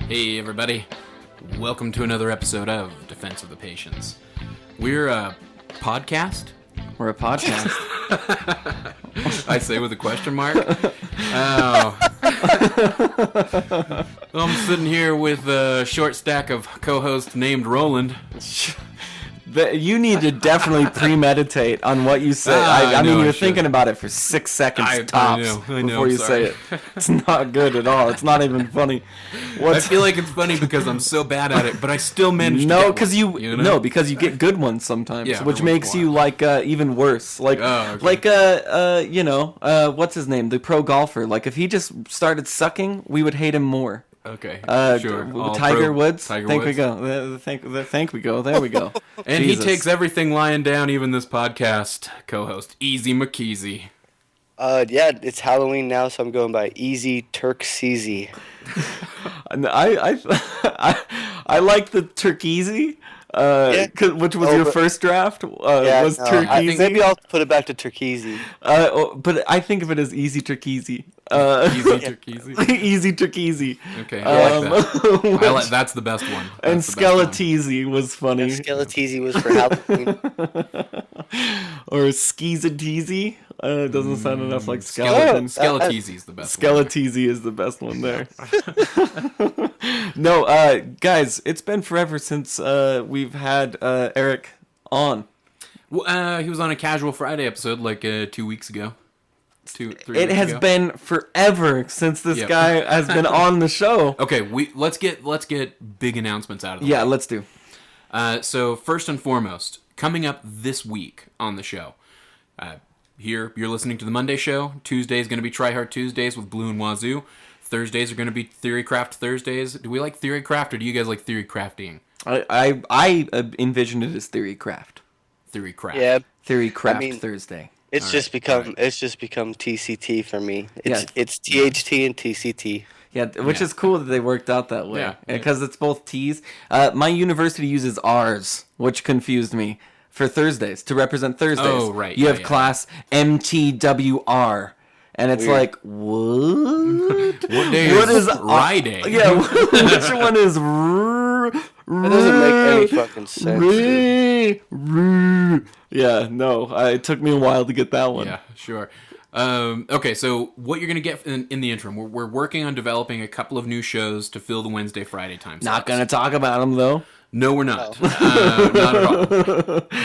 Hey everybody, welcome to another episode of Defense of the Patients. We're a podcast. We're a podcast. I say with a question mark. Oh. I'm sitting here with a short stack of co-hosts named Roland. You need to definitely premeditate on what you say. I mean, you're thinking about it for 6 seconds tops before you say it. It's not good at all. It's not even funny. I feel like it's funny because I'm so bad at it, but I still manage to get because No, because you get good ones sometimes, which makes you like even worse. Like, what's his name? The pro golfer. Like, if he just started sucking, we would hate him more. Okay, sure. Tiger Woods. There we go. There we go. And Jesus. He takes everything lying down, even this podcast. Co-host Easy McKeezy. Yeah, it's Halloween now, so I'm going by Easy Turkseezy. I like the Turkeezy. Which was your first draft? Was Turkeezy? Maybe I'll put it back to Turkeezy. But I think of it as Easy Turkeezy. Easy Turkeezy. Easy Turkeezy. Okay, I like that. That's the best one. And Skeleteezy was funny. Yeah, Skeleteezy was for Halloween. Or Skeezateezy. It doesn't sound enough like skeleton. Skeleteezy is the best one. Skeleteezy is the best one there. No, guys, it's been forever since we've had Eric on. Well, he was on a Casual Friday episode like 2 weeks ago. 3 weeks ago. It has been forever since this guy has been on the show. Okay, let's get big announcements out of the way. Yeah, let's do. So first and foremost, coming up this week on the show, here you're listening to the Monday show. Tuesday is going to be Try Hard Tuesdays with Blue and Wazoo. Thursdays are going to be Theory Craft Thursdays. Do we like Theory Craft or do you guys like Theory Crafting? I envisioned it as Theory Craft. Theory Craft. Yeah. Theory Craft Thursday. It's just become TCT for me. It's THT and TCT. Yeah, which is cool that they worked out that way. Because it's both T's. My university uses R's, which confused me, for Thursdays, to represent Thursdays. Oh, right. You have class MTWR. And it's like, what? What day is Friday? Yeah, which one is That doesn't make any fucking sense. Yeah, no, it took me a while to get that one. Yeah, sure. Okay, so what you're going to get in the interim, we're working on developing a couple of new shows to fill the Wednesday, Friday time slots. Not going to talk about them, though. No, we're not. Not at all.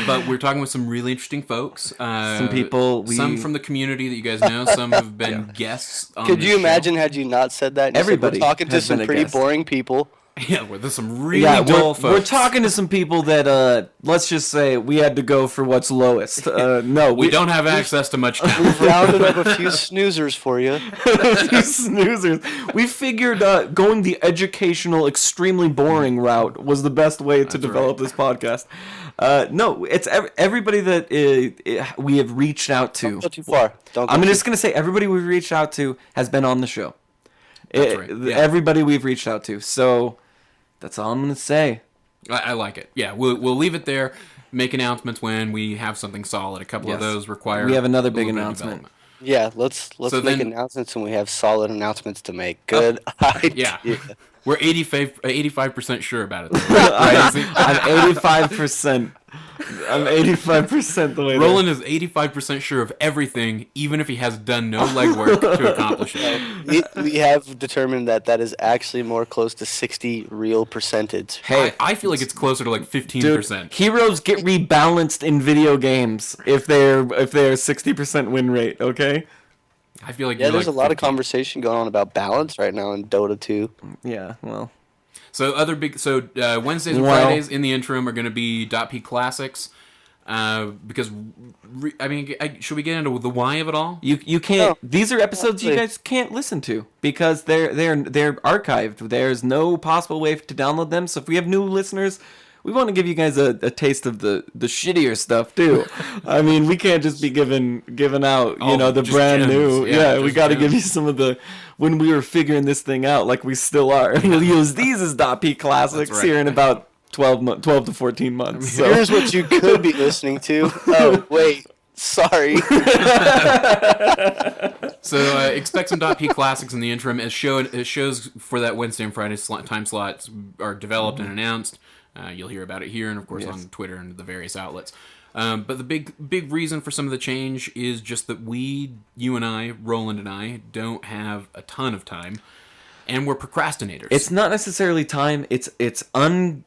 But we're talking with some really interesting folks. Some people. Some from the community that you guys know. Some have been guests on Could you imagine show. had you not said that? Everybody we're talking to some pretty boring people. Yeah, well, there's some really dull folks. We're talking to some people that, let's just say, we had to go for what's lowest. No, we don't have access to much time. We've rounded up a few snoozers for you. A few snoozers. We figured going the educational, extremely boring route was the best way to develop this podcast. No, it's everybody that we have reached out to. Don't go too far. I'm just going to say everybody we've reached out to has been on the show. That's right. Yeah. Everybody we've reached out to. So that's all I'm going to say. I like it. Yeah, we'll leave it there. Make announcements when we have something solid. A couple of those require. We have another big announcement. Yeah, let's make announcements when we have solid announcents to make. Good idea. Yeah. We're 85% sure about it. I'm 85%. I'm 85% the way Roland is 85% sure of everything, even if he has done no legwork to accomplish it. We have determined that is actually more close to 60 real percentage. Hey, I feel like it's closer to like 15%. Dude, heroes get rebalanced in video games if they're 60% win rate, okay? I feel like there's a lot of conversation going on about balance right now in Dota 2. Yeah, well. So Wednesdays and Fridays in the interim are going to be .p Classics, because should we get into the why of it all? You can't. No. These are episodes you guys can't listen to because they're archived. There's no possible way to download them. So if we have new listeners, we want to give you guys a taste of the shittier stuff too. I mean, we can't just be giving out the brand new. Yeah, we got to give you some of the when we were figuring this thing out, like we still are. We'll use these as .p Classics here in about 12 to 14 months. So. Here's what you could be listening to. Oh wait, sorry. So expect some .p classics in the interim as shows for that Wednesday and Friday time slots are developed and announced. You'll hear about it here and, of course, on Twitter and the various outlets. But the big reason for some of the change is just that you and I, Roland and I, don't have a ton of time, and we're procrastinators. It's not necessarily time. It's undirected.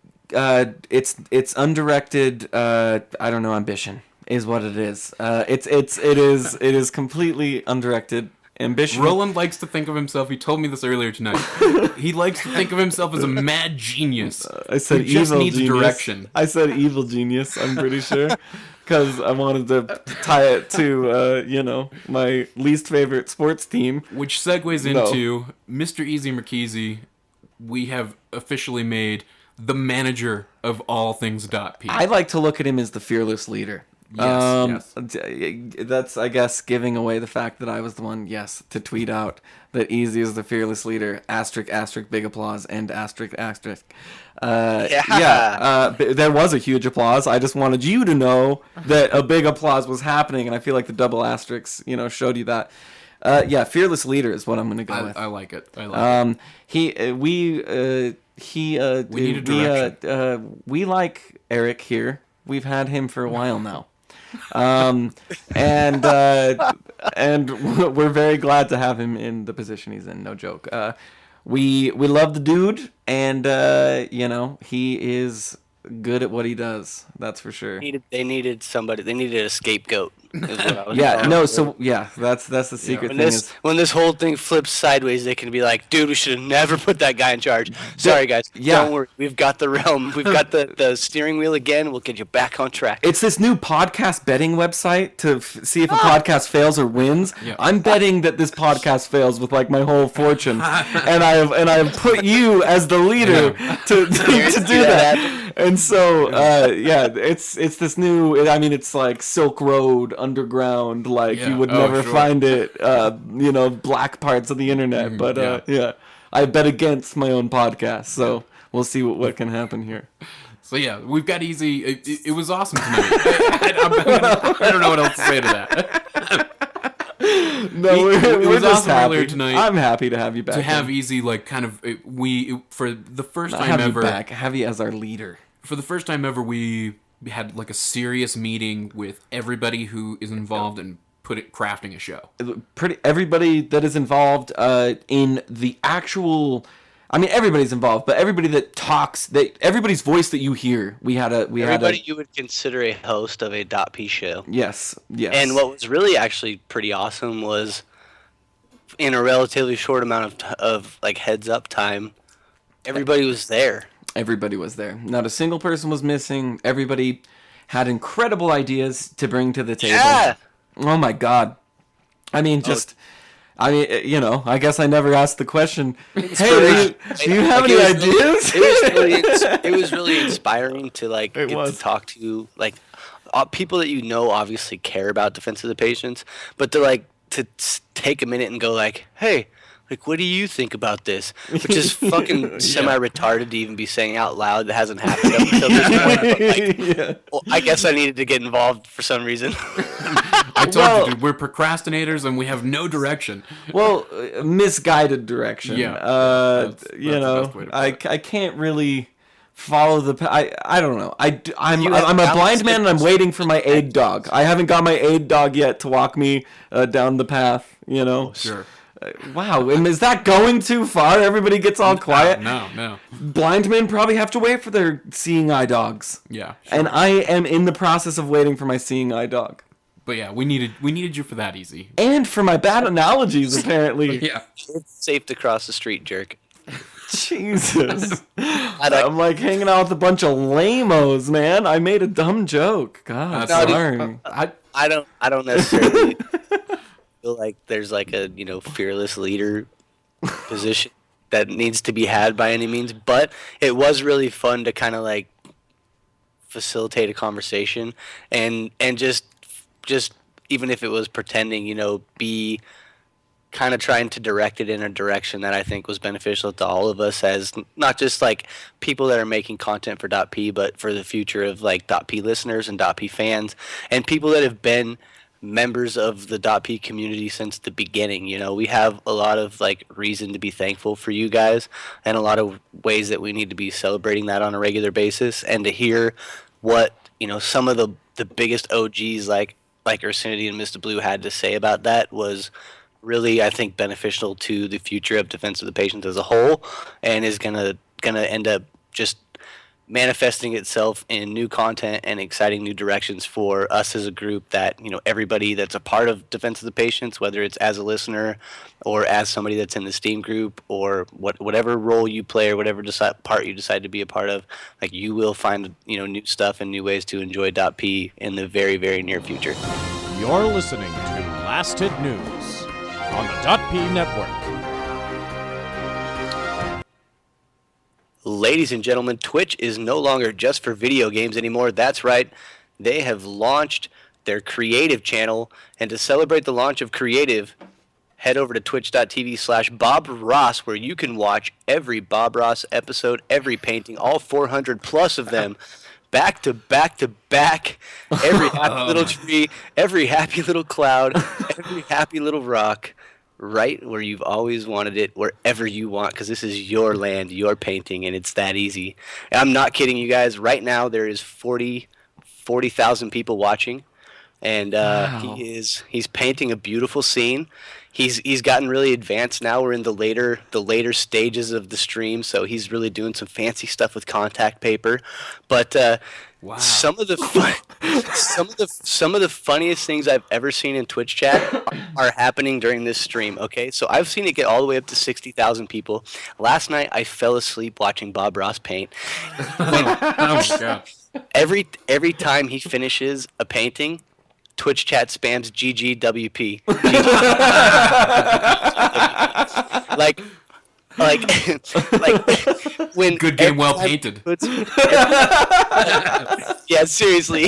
I don't know. Ambition is what it is. It is completely undirected ambition. Roland likes to think of himself. He told me this earlier tonight. He likes to think of himself as a mad genius. I said who just evil needs genius. direction. I said evil genius. I'm pretty sure, because I wanted to tie it to my least favorite sports team, which segues into Mr. Easy Mrcz. We have officially made the manager of all things .p. I like to look at him as the fearless leader. Yes. That's, I guess, giving away the fact that I was the one, to tweet out that Easy is the fearless leader, asterisk, asterisk, big applause, and asterisk, asterisk. There was a huge applause. I just wanted you to know that a big applause was happening, and I feel like the double asterisks, showed you that. Fearless leader is what I'm going to go with. I like it. We need a direction. We like Eric here. We've had him for a while now. And we're very glad to have him in the position he's in. No joke. We love the dude, and he is good at what he does. That's for sure. They needed somebody. They needed a scapegoat. Is what I was that's the secret when thing. When this whole thing flips sideways, they can be like, "Dude, we should have never put that guy in charge." Sorry, guys. Don't worry. We've got the realm. We've got the steering wheel again. We'll get you back on track. It's this new podcast betting website to see if a podcast fails or wins. Yeah. I'm betting that this podcast fails with like my whole fortune, and I have put you as the leader to do that. And so it's this new. I mean, it's like Silk Road underground, like you would never find it, black parts of the internet. But I bet against my own podcast, so we'll see what can happen here. So we've got Easy. It was awesome tonight. I don't know what else to say to that. We're just awesome happy. Earlier tonight. I'm happy to have you back. To have Easy, like, kind of, for the first time ever. Have you as our leader. For the first time ever, we had like a serious meeting with everybody who is involved in crafting a show. Everybody that is involved in the actual. I mean, everybody's involved, but everybody that talks, everybody's voice that you hear, everybody you would consider a host of a .p show. Yes. And what was really actually pretty awesome was, in a relatively short amount of like heads up time, everybody was there. Everybody was there. Not a single person was missing. Everybody had incredible ideas to bring to the table. Yeah. Oh my God. I mean, I guess I never asked the question. Hey, do you have any ideas? It was really inspiring to to talk to people that obviously care about defense of the patients, but to take a minute and go hey. What do you think about this? Which is fucking semi-retarded to even be saying out loud. That hasn't happened up until this point. Well, I guess I needed to get involved for some reason. I told you, dude, we're procrastinators and we have no direction. Well, misguided direction. Yeah. That's the best way to put it. I can't really follow the. I don't know. I'm a blind man and I'm waiting for my aid dog. I haven't got my aid dog yet to walk me down the path. Sure. Wow, and is that going too far? Everybody gets all quiet. No. Blind men probably have to wait for their seeing eye dogs. Yeah, sure. And I am in the process of waiting for my seeing eye dog. But we needed you for that, Easy. And for my bad analogies, apparently. Yeah, it's safe to cross the street, jerk. Jesus. I'm like hanging out with a bunch of lame-os, man. I made a dumb joke. God, sorry. I don't necessarily feel like there's a fearless leader position that needs to be had by any means, but it was really fun to kind of facilitate a conversation and just even if it was pretending, be kind of trying to direct it in a direction that I think was beneficial to all of us as not just people that are making content for .p, but for the future of .p listeners and .p fans and people that have been members of the .p community since the beginning. You know, we have a lot of like reason to be thankful for you guys, and a lot of ways that we need to be celebrating that on a regular basis. And to hear what, you know, some of the biggest OGs like Ursinity and Mr. Blue had to say about that was really, I think, beneficial to the future of Defense of the Patients as a whole, and is gonna end up just manifesting itself in new content and exciting new directions for us as a group. That, you know, everybody that's a part of Defense of the Patients, whether it's as a listener or as somebody that's in the Steam group, or whatever role you play or whatever part you decide to be a part of, like, you will find, you know, new stuff and new ways to enjoy .p in the very, very near future. You're listening to Last Hit News on the .p network. Ladies and gentlemen, Twitch is no longer just for video games anymore. That's right. They have launched their creative channel, and to celebrate the launch of creative, head over to twitch.tv/Bob Ross, where you can watch every Bob Ross episode, every painting, all 400 plus of them, back to back to back. Every happy little tree, every happy little cloud, every happy little rock, right where you've always wanted it, wherever you want, because this is your land, your painting, and it's that easy. And I'm not kidding you guys. Right now there is 40,000 people watching, and Wow. he's painting a beautiful scene. He's gotten really advanced now. We're in the later stages of the stream, so he's really doing some fancy stuff with contact paper. But Wow. some of the funniest things I've ever seen in Twitch chat are happening during this stream. Okay, so I've seen it get all the way up to 60,000 people. Last night I fell asleep watching Bob Ross paint. Oh my god. Every time he finishes a painting, Twitch chat spams GGWP. like when Good game, well painted. Yeah, seriously.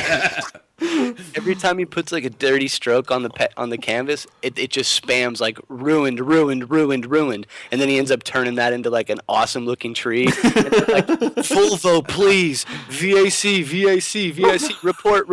Every time he puts like a dirty stroke on the canvas, it just spams like ruined, and then he ends up turning that into like an awesome looking tree. And then, like, Volvo, please, VAC, report.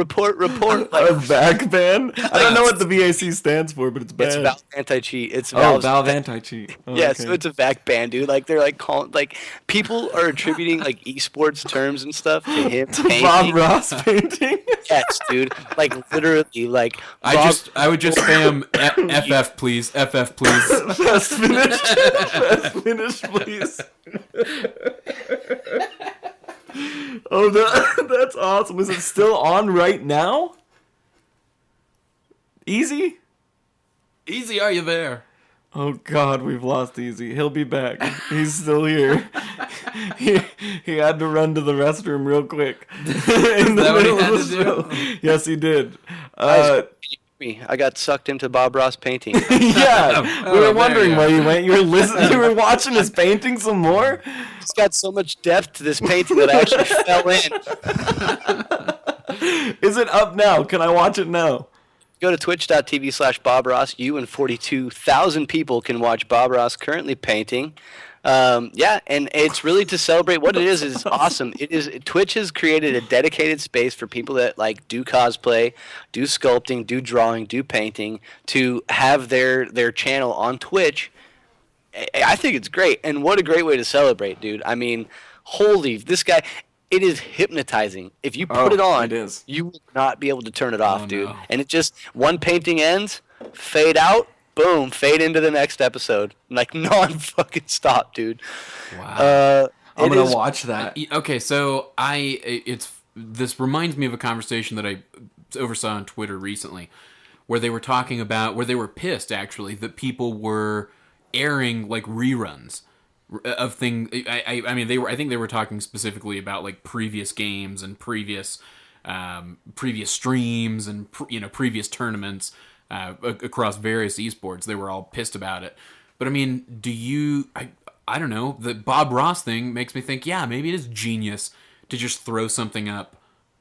Like, A VAC ban? I don't know what the VAC stands for, but it's bad. it's Valve anti-cheat. It's Oh, Valve's Valve anti-cheat. Oh, Yeah, okay. so it's a VAC ban, dude. Like, they're like calling, like, people are attributing like esports terms and stuff to him painting. Bob Ross painting. Yes, dude. Like, literally, like, I would just spam FF please, FF please. Fast finish. Fast finish, please. Oh, that's awesome. Is it still on right now? Easy? Easy, are you there? Oh God, we've lost Easy. He'll be back. He's still here. He had to run to the restroom real quick. In the that what he middle had of to the do? show. Yes, he did. I got sucked into Bob Ross painting. Yeah, we there were wondering you why go. you went. You were listening. You were watching his painting some more. It's got so much depth to this painting that I actually fell in. Is it up now? Can I watch it now? Go to twitch.tv/Bob Ross. You and 42,000 people can watch Bob Ross currently painting. Yeah, and it's really to celebrate. What it is awesome. Twitch has created a dedicated space for people that like do cosplay, do sculpting, do drawing, do painting, to have their channel on Twitch. I think it's great, and what a great way to celebrate, dude. I mean, holy, this guy. It is hypnotizing. If you put it on, it is. you will not be able to turn it off, Oh, dude. no. And it just, one painting ends, fade out, boom, fade into the next episode. Like, non-fucking stop, dude. Wow. I'm It gonna is- watch that. Okay, so this reminds me of a conversation that I oversaw on Twitter recently, where they were talking about, where they were pissed actually that people were airing like reruns of things. I mean, I think they were talking specifically about like previous games and previous streams and previous tournaments across various esports. They were all pissed about it. But I mean, I don't know. The Bob Ross thing makes me think, yeah, maybe it is genius to just throw something up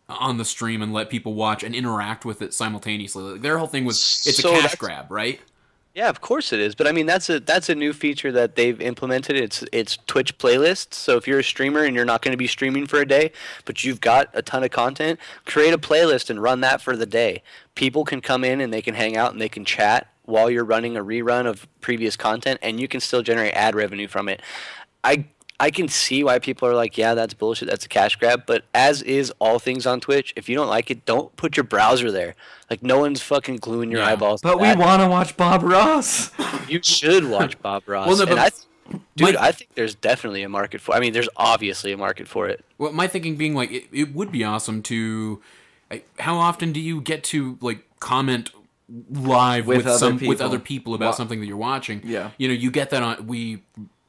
on the stream and let people watch and interact with it simultaneously. Like, their whole thing was, it's So a cash that's- grab, right? Yeah, of course it is. But I mean, that's a new feature that they've implemented. It's Twitch playlists. So if you're a streamer and you're not going to be streaming for a day, but you've got a ton of content, create a playlist and run that for the day. People can come in and they can hang out and they can chat while you're running a rerun of previous content, and you can still generate ad revenue from it. I can see why people are like, yeah, that's bullshit. That's a cash grab. But as is all things on Twitch, if you don't like it, don't put your browser there. Like, no one's fucking gluing your eyeballs to But we that. want to watch Bob Ross. You should watch Bob Ross. Well, no, and but I think there's definitely a market for. I mean, there's obviously a market for it. Well, my thinking being like it would be awesome to. How often do you get to like comment live with other people about something that you're watching? Yeah. You get that on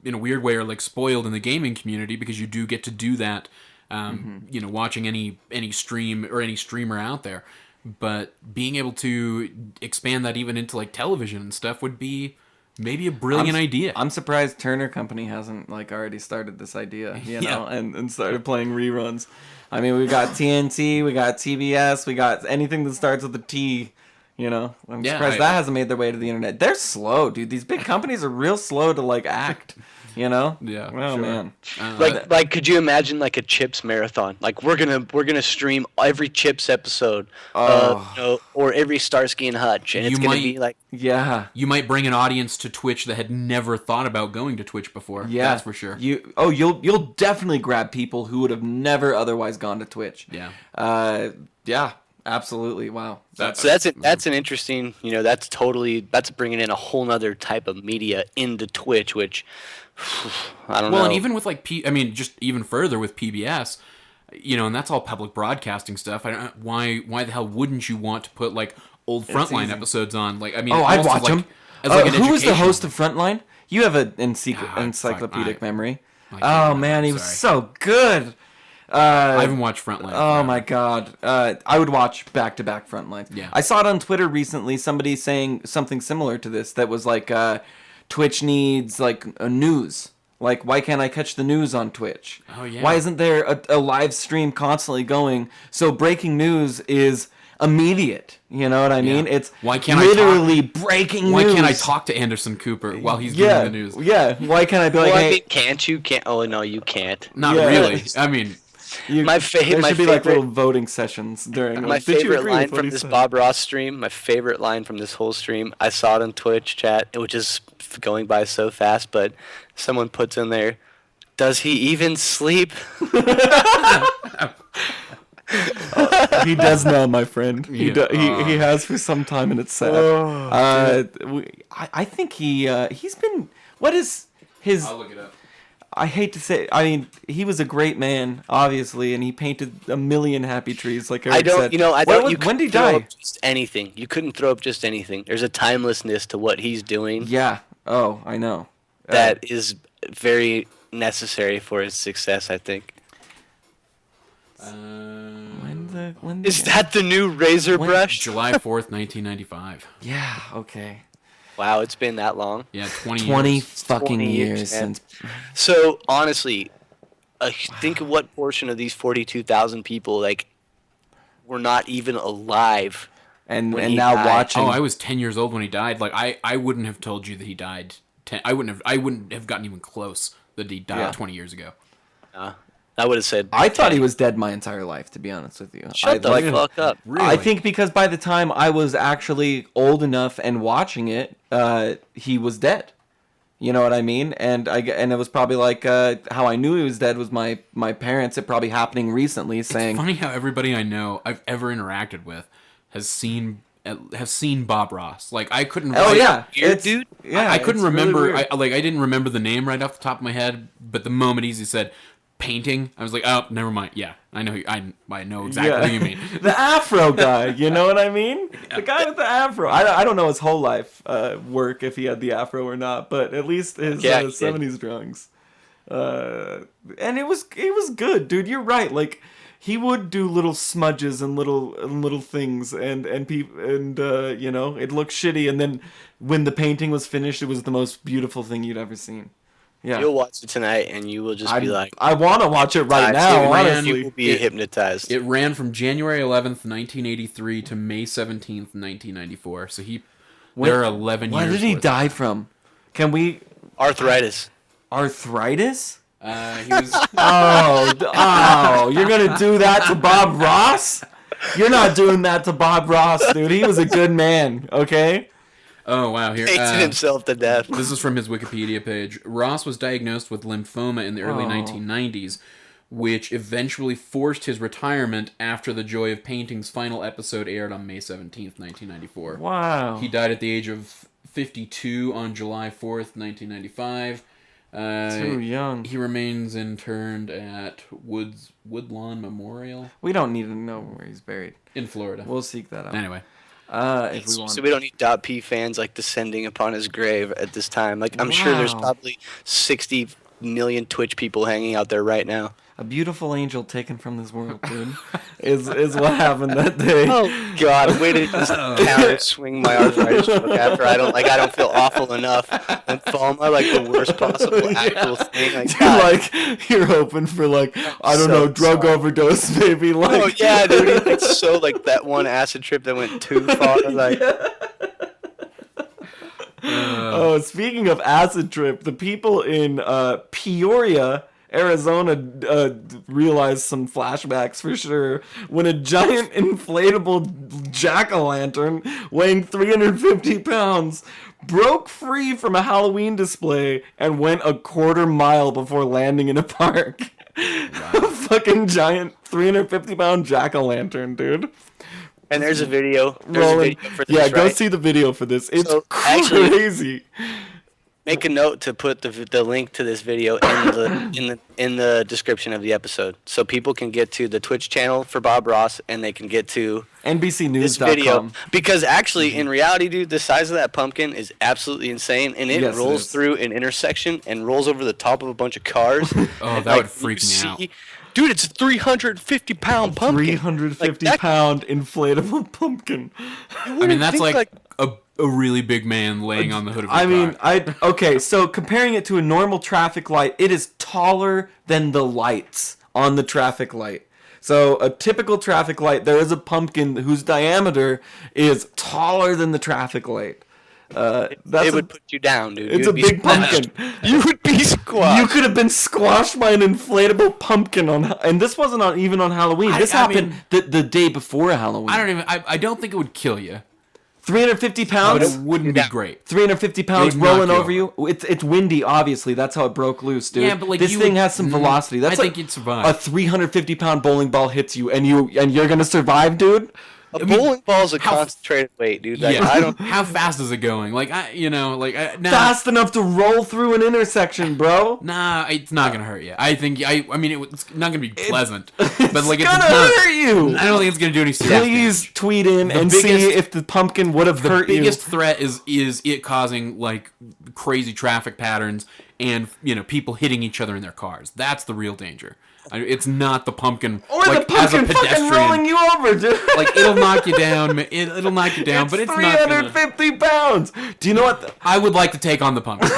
in a weird way are like spoiled in the gaming community because you do get to do that. Watching any stream or any streamer out there, but being able to expand that even into like television and stuff would be maybe a brilliant idea. I'm surprised Turner Company hasn't like already started this idea, you know, and started playing reruns. I mean, we got TNT, we got TBS, we got anything that starts with a T. You know, I'm surprised that hasn't made their way to the internet. They're slow, dude. These big companies are real slow to like act. You know? Yeah. Oh, sure. man. Like, could you imagine like a Chips marathon? Like, we're gonna stream every Chips episode, or every Starsky and Hutch, and it's gonna be like, yeah, you might bring an audience to Twitch that had never thought about going to Twitch before. Yeah, that's for sure. You'll definitely grab people who would have never otherwise gone to Twitch. Yeah. Yeah. Absolutely. Wow. so that's an interesting. That's bringing in a whole nother type of media into Twitch, which I don't know. Well, and even with like just even further with PBS, and that's all public broadcasting stuff. I don't why the hell wouldn't you want to put like old Frontline episodes on? Like, I mean, I'd watch them. Who was the host of Frontline? You have an encyclopedic memory. Oh man, he was so good. I haven't watched Frontline. Oh my god. I would watch back-to-back Frontline. Yeah. I saw it on Twitter recently, somebody saying something similar to this that was like, Twitch needs like a news. Like, why can't I catch the news on Twitch? Oh yeah. Why isn't there a live stream constantly going? So breaking news is immediate. You know what I mean? It's why can't literally breaking news. Why can't I talk to Anderson Cooper while he's doing the news? Yeah. Why can't I be like, well, hey... I mean, can't you? Can't? Oh no, you can't. Not really. I mean... there should be like little voting sessions during. My favorite line from this Bob Ross stream. My favorite line from this whole stream. I saw it on Twitch chat, which is going by so fast. But someone puts in there, "Does he even sleep?" He does now, my friend. He has for some time, and it's sad. I think he's been. What is his? I'll look it up. I hate to say, I mean, he was a great man, obviously, and he painted a million happy trees, like Eric said. When did he die? Up just anything. You couldn't throw up just anything. There's a timelessness to what he's doing. Yeah. Oh, I know. That is very necessary for his success, I think. Is that the new razor brush? July 4th, 1995. Yeah. Okay. Wow, it's been that long. Yeah, 20 fucking years since. So honestly, think of what portion of these 42,000 people were not even alive, and now died. watching. Oh, I was 10 years old when he died. Like I wouldn't have told you that he died. I wouldn't have gotten even close that he died 20 years ago. I would have said. I thought he was dead my entire life, to be honest with you. Shut the fuck up. Really? I think because by the time I was actually old enough and watching it, he was dead. You know what I mean? And it was probably like how I knew he was dead was my parents. It probably happening recently, saying. It's funny how everybody I know I've ever interacted with has seen Bob Ross. Like I couldn't. Oh yeah, dude. Yeah, I couldn't remember. Really I didn't remember the name right off the top of my head. But the moment Easy said painting, I was like, oh, never mind. Yeah, I know. I know exactly who you mean. The Afro guy. You know what I mean? Yeah. The guy with the Afro. I don't know his whole life work if he had the Afro or not, but at least his 70s drawings. And it was good, dude. You're right. Like he would do little smudges and little things, and you know, it looked shitty, and then when the painting was finished, it was the most beautiful thing you'd ever seen. Yeah. You'll watch it tonight, and you will just be like, I want to watch it right now, honestly. You will be hypnotized. It ran from January 11th, 1983 to May 17th, 1994. So he There are 11 years. What did he worth. die from? Can we... Arthritis. Arthritis? He was. Oh, you're gonna do that to Bob Ross? You're not doing that to Bob Ross, dude. He was a good man, okay? Oh, wow. Here. Hated himself to death. This is from his Wikipedia page. Ross was diagnosed with lymphoma in the early 1990s, which eventually forced his retirement after The Joy of Painting's final episode aired on May 17th, 1994. Wow. He died at the age of 52 on July 4th, 1995. Too young. He remains interned at Woodlawn Memorial We don't need to know where he's buried. in Florida. We'll seek that out. Anyway. If we want. So we don't need .p fans like descending upon his grave at this time. Like I'm sure there's Wow. probably 60 million Twitch people hanging out there right now. A beautiful angel taken from this world, dude, is what happened that day. Oh God! Way to just counter swing my arthritis joke after I don't feel awful enough. Lymphoma, like the worst possible actual thing. Like, Dude, God. like you're hoping for like I don't know drug overdose, maybe. Like Oh yeah, dude. It's so like that one acid trip that went too far. Like Oh, speaking of acid trip, the people in Peoria, Arizona, realized some flashbacks for sure when a giant inflatable jack-o'-lantern weighing 350 pounds broke free from a Halloween display and went a quarter mile before landing in a park. A fucking giant 350-pound jack-o'-lantern, dude. and there's a video. Rolling. For this, Yeah, go right? see the video for this. It's So, actually- crazy. Make a note to put the link to this video in the description of the episode, so people can get to the Twitch channel for Bob Ross, and they can get to this video. NBCnews.com. Because actually, in reality, dude, the size of that pumpkin is absolutely insane, and it Yes, it rolls is. through an intersection and rolls over the top of a bunch of cars. Oh, that would freak me out. Dude, it's a 350-pound pumpkin. 350-pound inflatable pumpkin. I mean, that's like a really big man laying on the hood of a I mean, car. okay, so comparing it to a normal traffic light, it is taller than the lights on the traffic light. So a typical traffic light, there is a pumpkin whose diameter is taller than the traffic light. It would put you down, dude. It's You'd a be big squashed. pumpkin. You would be squashed. You could have been squashed by an inflatable pumpkin and this wasn't even on Halloween. This happened the day before Halloween. I don't think it would kill you. 350 But pounds. it wouldn't be great. 350 pounds It would knock rolling you over you. It's windy, obviously. That's how it broke loose, dude. Yeah, but, like, this you thing would- has some velocity. That's I like think you'd survive. a 350-pound bowling ball hits you, and you're gonna survive, dude. A bowling ball's a concentrated weight, dude. Like, Yeah. I don't. How fast is it going? Like, nah, Fast enough to roll through an intersection, bro. Nah, it's not gonna hurt you. I think. I mean, it's not gonna be pleasant. But like, It's gonna not, hurt you. I don't think it's gonna do any serious Please damage. tweet in and biggest- see if the pumpkin would have The hurt biggest you. threat is it causing like crazy traffic patterns and people hitting each other in their cars. That's the real danger. It's not the pumpkin. Or like, the pumpkin as a fucking pedestrian. rolling you over, dude. Like it'll knock you down. It'll knock you down, but it's not. 350 pounds. Do you know what? I would like to take on the pumpkin.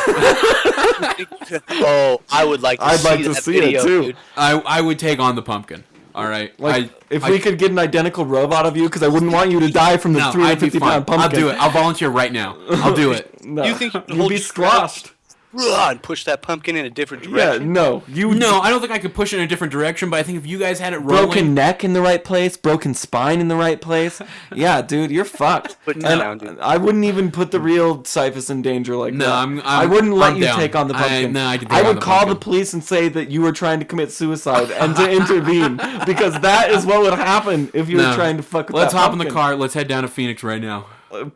Oh, I would like to I'd see like to that see it, video, too. dude. I would take on the pumpkin. All right. Like, if we could get an identical robot of you, because I wouldn't want you to die from the No, I'd be 350-pound fine. pumpkin. I'll do it. I'll volunteer right now. I'll do it. No. You think you can you'd hold be your crowd? squashed? And push that pumpkin in a different Yeah, direction. no. No, I don't think I could push it in a different direction, but I think if you guys had it rolling... Broken neck in the right place, broken spine in the right place. Yeah, dude, you're fucked. Put And down, dude. I wouldn't even put the real Cyphus in danger like No, that. I'm I wouldn't let I'm you down. take on the pumpkin. No, I could take I on would the call the pumpkin. police and say that you were trying to commit suicide and to intervene, because that is what would happen if you were No. trying to fuck with Let's that hop in the pumpkin. car. Let's head down to Phoenix right now.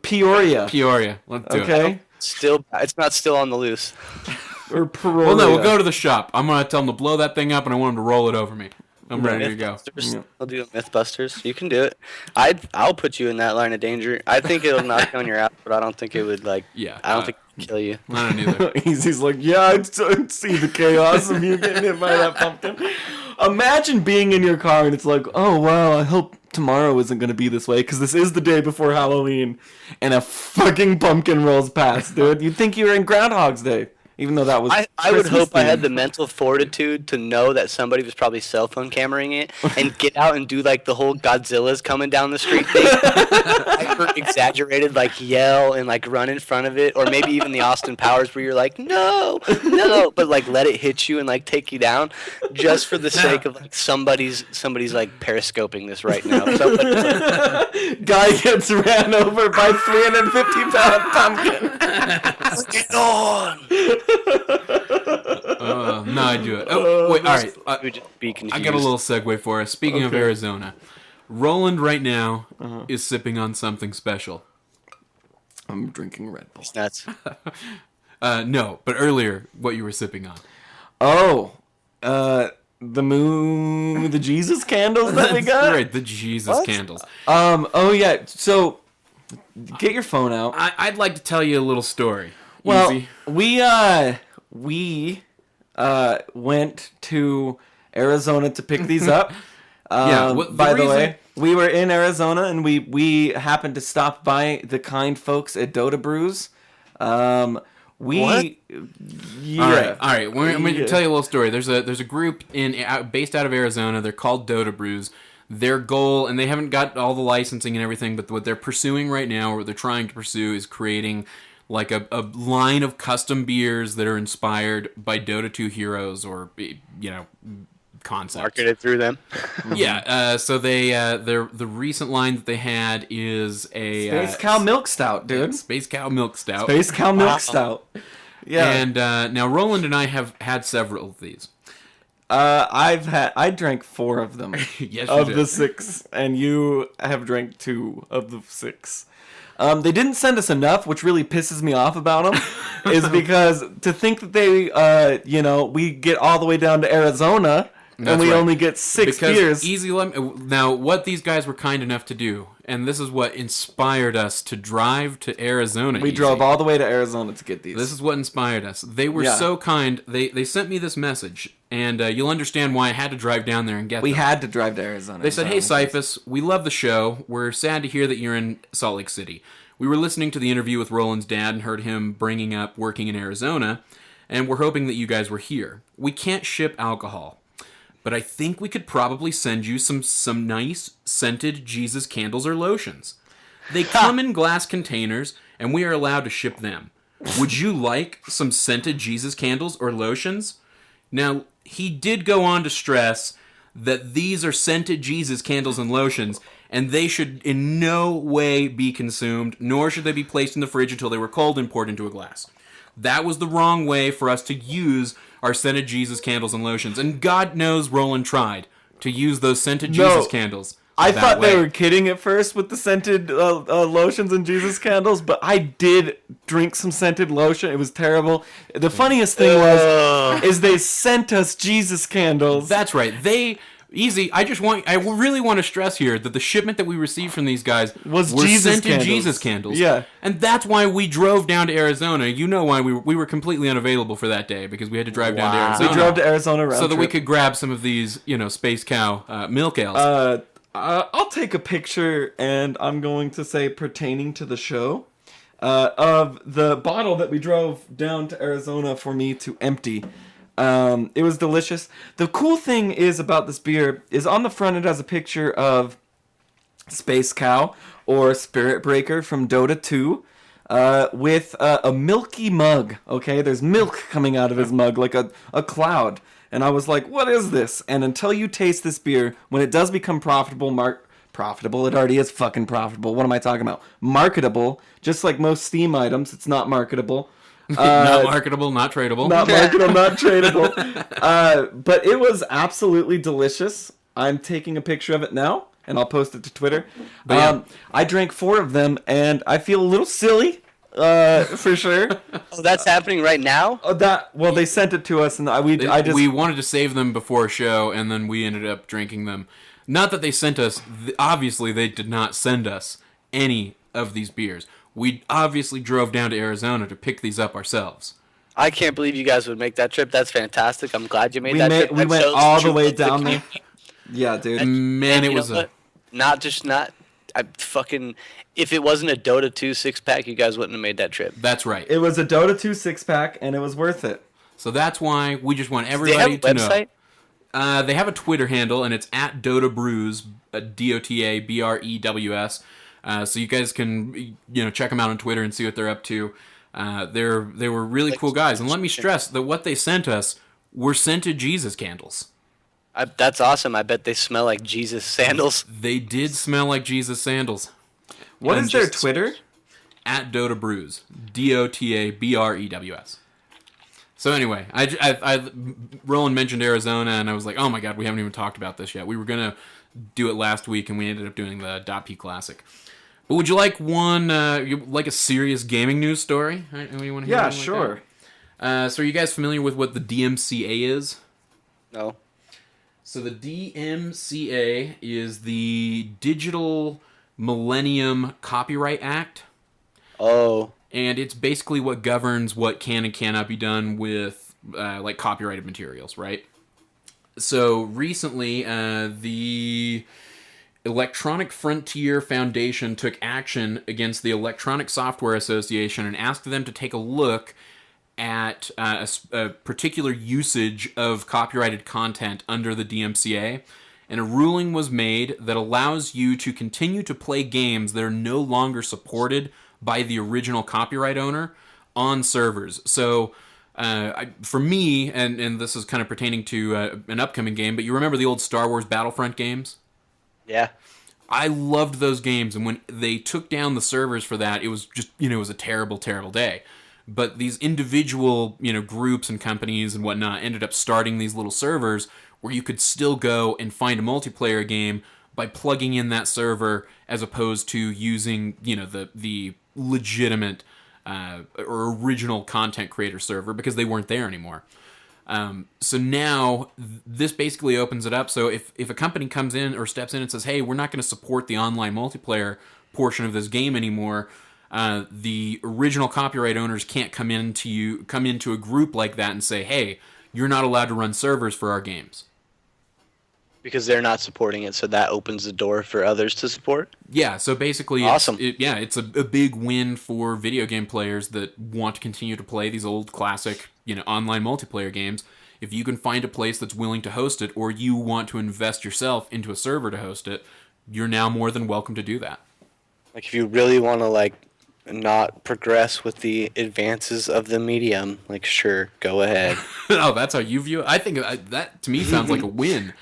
Peoria. Peoria. Let's do it. Okay? It's not still on the loose. Or Peoria. Well, no, we'll go to the shop. I'm going to tell them to blow that thing up, and I want them to roll it over me. I'm ready to go. Mythbusters. I'll do Mythbusters. You can do it. I'll put you in that line of danger. I think it'll knock down your ass, but I don't think it would Yeah, I don't think it would kill you. I don't either. He's like, yeah, I'd see the chaos of you getting hit by that pumpkin. Imagine being in your car and it's like, oh, wow, I hope tomorrow isn't going to be this way because this is the day before Halloween and a fucking pumpkin rolls past, dude. You'd think you were in Groundhog's Day. even though that was I would Christmas hope I had themed. the mental fortitude to know that somebody was probably cell phone cameraing it and get out and do like the whole Godzilla's coming down the street thing. Hyper exaggerated, like yell and like run in front of it, or maybe even the Austin Powers where you're like, no, but like let it hit you and like take you down, just for the sake of like somebody's like periscoping this right now. Guy gets ran over by 350-pound pumpkin. Get on. No, I do it. Oh, wait, all right. You would just be confused. I got a little segue for us. Speaking of Arizona, Roland right now is sipping on something special. I'm drinking Red Bull. It's nuts. No, but earlier, what you were sipping on. Oh, the Jesus candles that we got? Right, the Jesus candles. Oh yeah, so get your phone out. I'd like to tell you a little story. Well, Easy. we went to Arizona to pick these up. By the way, we were in Arizona and we happened to stop by the kind folks at Dota Brews. What? Yeah. All right. I'm going to tell you a little story. There's a group based out of Arizona. They're called Dota Brews. Their goal, and they haven't got all the licensing and everything, but what they're pursuing right now, or what they're trying to pursue, is creating like a line of custom beers that are inspired by Dota 2 heroes or concepts. Marketed through them. Yeah. So the recent line that they had is a Space Cow Milk Stout, dude. Space Cow Milk Stout. Space Cow Milk Stout. Yeah. And now Roland and I have had several of these. I drank 4 of them. Yes, of you the did. 6, and you have drank 2 of the 6. They didn't send us enough, which really pisses me off about them, is because to think that they, we get all the way down to Arizona, and we only get 6 beers. Now, what these guys were kind enough to do, and this is what inspired us to drive to Arizona. We drove all the way to Arizona to get these. This is what inspired us. They were so kind. They sent me this message, and you'll understand why I had to drive down there and get them. We had to drive to Arizona. They said, "Hey, Cyphus, we love the show. We're sad to hear that you're in Salt Lake City. We were listening to the interview with Roland's dad and heard him bringing up working in Arizona, and we're hoping that you guys were here. We can't ship alcohol, but I think we could probably send you some nice scented Jesus candles or lotions. They come in glass containers, and we are allowed to ship them. Would you like some scented Jesus candles or lotions?" Now, he did go on to stress that these are scented Jesus candles and lotions, and they should in no way be consumed, nor should they be placed in the fridge until they were cold and poured into a glass. That was the wrong way for us to use our scented Jesus candles and lotions, and God knows Roland tried to use those scented Jesus candles. I thought they were kidding at first with the scented lotions and Jesus candles, but I did drink some scented lotion. It was terrible. The funniest thing is they sent us Jesus candles. That's right. I really want to stress here that the shipment that we received from these guys were scented candles. Jesus candles. Yeah. And that's why we drove down to Arizona. You know why we were completely unavailable for that day, because we had to drive down to Arizona. We drove to Arizona round so that we trip. could grab some of these, Space Cow milk ales. I'll take a picture, and I'm going to say pertaining to the show, of the bottle that we drove down to Arizona for me to empty. It was delicious. The cool thing is about this beer is on the front it has a picture of Space Cow or Spirit Breaker from Dota 2 with a milky mug. Okay, there's milk coming out of his mug like a cloud. And I was like, what is this? And until you taste this beer, when it does become profitable, it already is fucking profitable. What am I talking about? Marketable, just like most Steam items, it's not marketable. Not marketable, not tradable. Not marketable, not tradable. But it was absolutely delicious. I'm taking a picture of it now, and I'll post it to Twitter. I drank 4 of them, and I feel a little silly. For sure. Oh, that's happening right now? They sent it to us, and we wanted to save them before a show, and then we ended up drinking them. Not that they sent us. Obviously, they did not send us any of these beers. We obviously drove down to Arizona to pick these up ourselves. I can't believe you guys would make that trip. That's fantastic. I'm glad you made that trip. We went all the way down there. Yeah, dude. Man, it was not I fucking, if it wasn't a Dota 2 6-pack, you guys wouldn't have made that trip. That's right. It was a Dota 2 6-pack, and it was worth it. So that's why we just want Do they everybody have a to website? know. They have a Twitter handle, and it's at Dota Brews, DOTABREWS. So you guys can check them out on Twitter and see what they're up to. They were really cool guys, and let me stress that what they sent us were scented Jesus candles. That's awesome. I bet they smell like Jesus sandals. They did smell like Jesus sandals. What And is their just- Twitter? At Dota Brews, DOTABREWS. So anyway, Roland mentioned Arizona, and I was like, oh my god, we haven't even talked about this yet. We were gonna do it last week, and we ended up doing the .P Classic. But would you like like a serious gaming news story? You wanna hear Yeah, one like sure. that? So are you guys familiar with what the DMCA is? No. So the DMCA is the Digital Millennium Copyright Act. Oh. And it's basically what governs what can and cannot be done with like copyrighted materials, right? So recently, the Electronic Frontier Foundation took action against the Electronic Software Association and asked them to take a look at a particular usage of copyrighted content under the DMCA. And a ruling was made that allows you to continue to play games that are no longer supported by the original copyright owner on servers. So for me, and this is kind of pertaining to an upcoming game, but you remember the old Star Wars Battlefront games? Yeah. I loved those games, and when they took down the servers for that, it was just, it was a terrible, terrible day. But these individual, groups and companies and whatnot ended up starting these little servers where you could still go and find a multiplayer game by plugging in that server as opposed to using, the legitimate or original content creator server because they weren't there anymore. So now this basically opens it up. So if a company comes in or steps in and says, hey, we're not going to support the online multiplayer portion of this game anymore, the original copyright owners can't come into a group like that and say, hey, you're not allowed to run servers for our games. Because they're not supporting it, so that opens the door for others to support? Yeah, so basically, awesome. It's a big win for video game players that want to continue to play these old classic, online multiplayer games. If you can find a place that's willing to host it, or you want to invest yourself into a server to host it, you're now more than welcome to do that. Like, if you really want to, not progress with the advances of the medium, sure, go ahead. Oh, that's how you view it? I think that, to me, sounds like a win.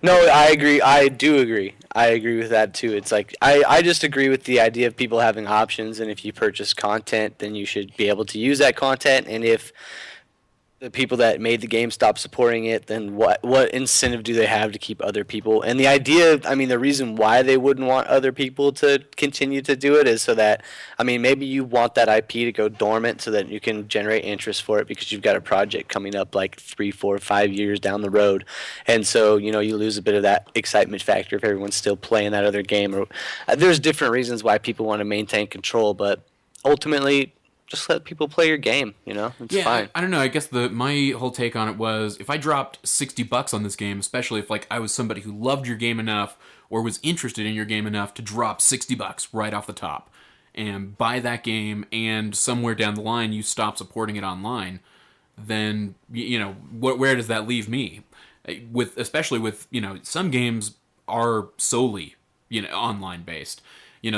No, I agree. I do agree. I agree with that too. It's I just agree with the idea of people having options, and if you purchase content, then you should be able to use that content. And if the people that made the game stop supporting it, then what incentive do they have to keep other people? And the idea, the reason why they wouldn't want other people to continue to do it is so that, maybe you want that IP to go dormant so that you can generate interest for it because you've got a project coming up 3, 4, 5 years down the road. And so, you lose a bit of that excitement factor if everyone's still playing that other game. Or there's different reasons why people want to maintain control, but ultimately, just let people play your game, It's fine. I don't know. I guess my whole take on it was if I dropped $60 on this game, especially if I was somebody who loved your game enough or was interested in your game enough to drop $60 right off the top and buy that game, and somewhere down the line you stop supporting it online, then where does that leave me? Especially with some games are solely online based.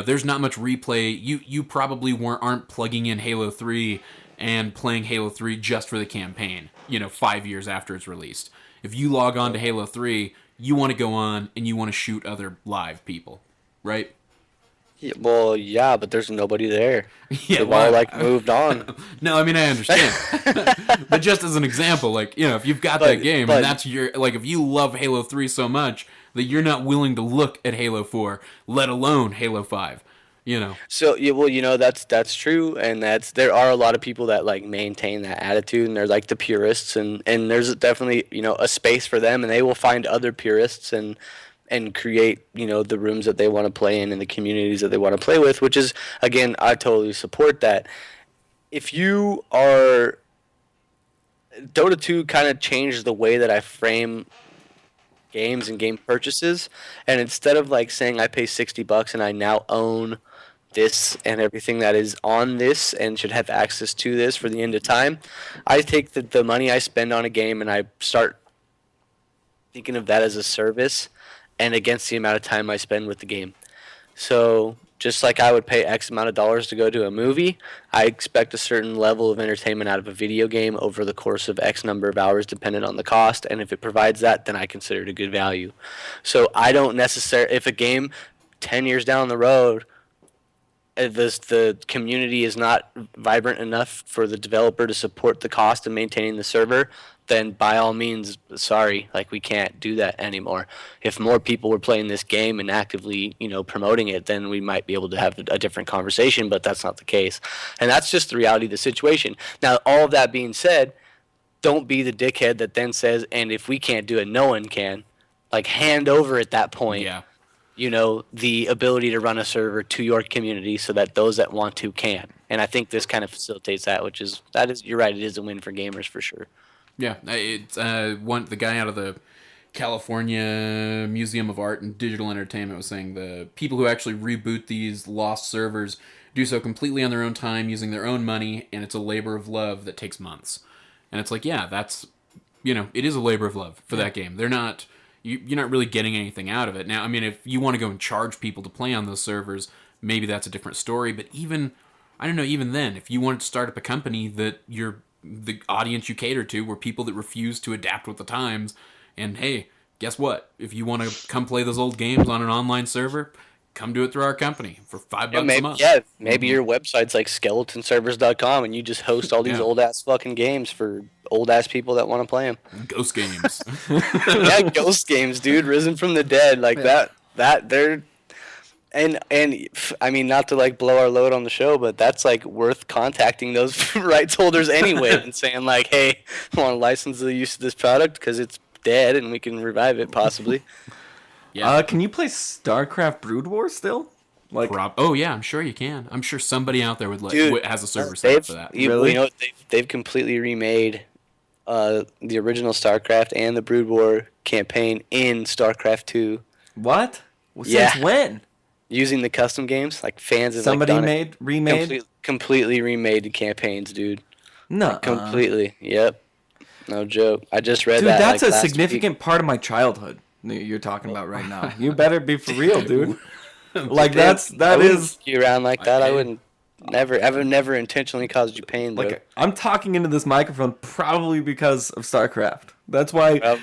There's not much replay. You probably aren't plugging in Halo 3 and playing Halo 3 just for the campaign, 5 years after it's released. If you log on to Halo 3, you want to go on and you want to shoot other live people, right? Yeah, well, yeah, but there's nobody there. Yeah, They've all moved on. No, I understand. But just as an example, if you've got that game and that's your, if you love Halo 3 so much that you're not willing to look at Halo 4, let alone Halo 5, So, yeah, well, that's true, and there are a lot of people that maintain that attitude, and they're the purists, and there's definitely a space for them, and they will find other purists and create the rooms that they want to play in and the communities that they want to play with, which is, again, I totally support that. If you are Dota 2 kind of changed the way that I frame games and game purchases, and instead of like saying I pay $60 and I now own this and everything that is on this and should have access to this for the end of time, I take the money I spend on a game and I start thinking of that as a service and against the amount of time I spend with the game. So just like I would pay X amount of dollars to go to a movie, I expect a certain level of entertainment out of a video game over the course of X number of hours dependent on the cost, and if it provides that, then I consider it a good value. So I don't necessarily, if a game 10 years down the road, the community is not vibrant enough for the developer to support the cost of maintaining the server, then by all means, sorry, like we can't do that anymore. If more people were playing this game and actively, promoting it, then we might be able to have a different conversation, but that's not the case. And that's just the reality of the situation. Now, all of that being said, don't be the dickhead that then says, and if we can't do it, no one can. Like, hand over at that point. Yeah. The ability to run a server to your community so that those that want to can. And I think this kind of facilitates that, you're right, it is a win for gamers for sure. Yeah, it's the guy out of the California Museum of Art and Digital Entertainment was saying the people who actually reboot these lost servers do so completely on their own time, using their own money, and it's a labor of love that takes months. And it's like, yeah, that's, it is a labor of love for that game. They're not... You're not really getting anything out of it. Now, I mean, if you want to go and charge people to play on those servers, maybe that's a different story. But even then, if you wanted to start up a company that the audience you cater to were people that refuse to adapt with the times, and hey, guess what? If you want to come play those old games on an online server, come do it through our company for $5 a month. Yeah, maybe your website's like skeletonservers.com and you just host all these old-ass fucking games for old-ass people that want to play them. Ghost games. Yeah, ghost games, dude. Risen from the dead. Like that they're... And I mean, not to like blow our load on the show, but that's like worth contacting those rights holders anyway and saying like, hey, I want to license the use of this product because it's dead and we can revive it possibly. Yeah. Can you play StarCraft Brood War still? Like, oh yeah, I'm sure you can. I'm sure somebody out there has a server set up for that. Really? They've completely remade the original StarCraft and the Brood War campaign in StarCraft 2. What? Since when? Using the custom games, like fans have remade? Completely remade the campaigns, dude. No. Like, completely. Yep. No joke. I just read that. Dude, that's a last significant part of my childhood you're talking about right now. You better be for real, dude. Like that is you around like that. I wouldn't never intentionally caused you pain, bro. Like, I'm talking into this microphone probably because of StarCraft. That's why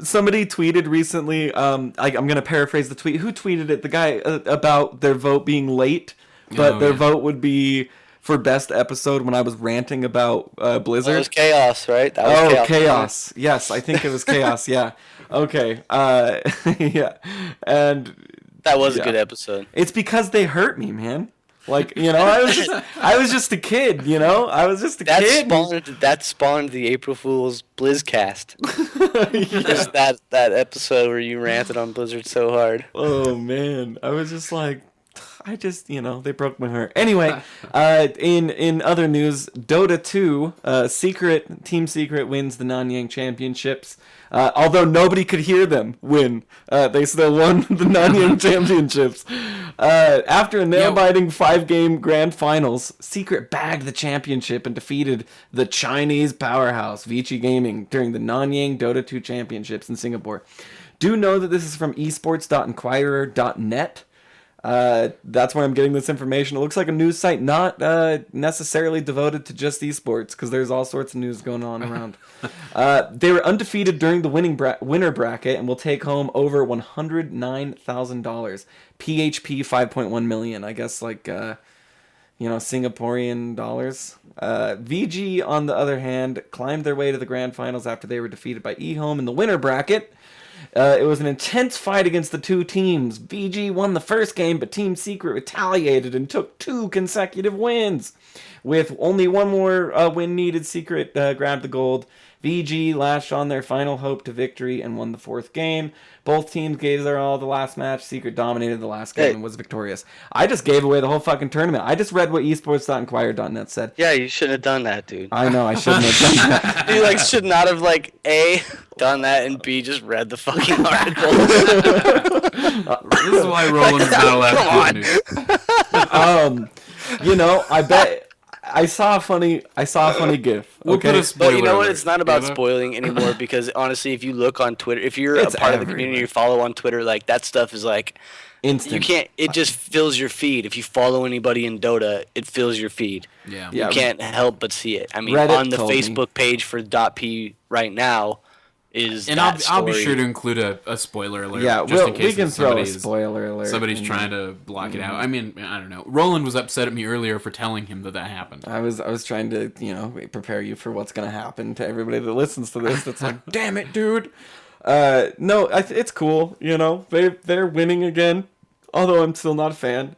somebody tweeted recently, I'm going to paraphrase the tweet. Who tweeted it? The guy about their vote being late, but their vote would be for best episode when I was ranting about Blizzard. It was Chaos, right? That was Chaos. Yes, I think it was Chaos, yeah. Okay. Yeah. And that was a good episode. It's because they hurt me, man. Like, I was just a kid, I was just a kid. That spawned the April Fool's Blizzcast. Just that episode where you ranted on Blizzard so hard. Oh, man. I was just like, they broke my heart. Anyway, in other news, Dota 2, Team Secret wins the Nanyang Championships. Although nobody could hear them win, they still won the Nanyang Championships. After a nail-biting 5-game grand finals, Secret bagged the championship and defeated the Chinese powerhouse, Vici Gaming, during the Nanyang Dota 2 Championships in Singapore. Do know that this is from esports.inquirer.net. That's where I'm getting this information. It looks like a news site not necessarily devoted to just esports, because there's all sorts of news going on around. They were undefeated during the winner bracket and will take home over $109,000. PHP 5.1 million, I guess, like Singaporean dollars. VG, on the other hand, climbed their way to the grand finals after they were defeated by eHome in the winner bracket. It was an intense fight against the two teams. VG won the first game, but Team Secret retaliated and took 2 consecutive wins. With only one more win needed, Secret grabbed the gold. VG lashed on their final hope to victory and won the 4th game. Both teams gave their all the last match. Secret dominated the last game and was victorious. I just gave away the whole fucking tournament. I just read what esports.inquirer.net said. Yeah, you shouldn't have done that, dude. I know, I shouldn't have done that. You like should not have like A, done that, and B, just read the fucking article. This is why Roland's not allowed to do news. You know, I bet I saw a funny GIF. We'll Okay, put a spoiler But you know what? alert, It's not about you know? spoiling anymore because honestly, if you look on Twitter, if you're It's a part of the everywhere. community, you follow on Twitter, like that stuff is like instant. you can't. It just fills your feed. If you follow anybody in Dota, it fills your feed. Yeah. Yeah. You can't help but see it. I mean, Reddit on the told me. Facebook page for .p right now is And that I'll be story. sure to include a spoiler alert. Yeah, just in we case can throw a somebody's- spoiler alert. Somebody's in trying to block it out. I mean, I don't know. Roland was upset at me earlier for telling him that happened. I was trying to, prepare you for what's gonna happen to everybody that listens to this. That's like, damn it, dude. No, it's cool. They're winning again. Although I'm still not a fan.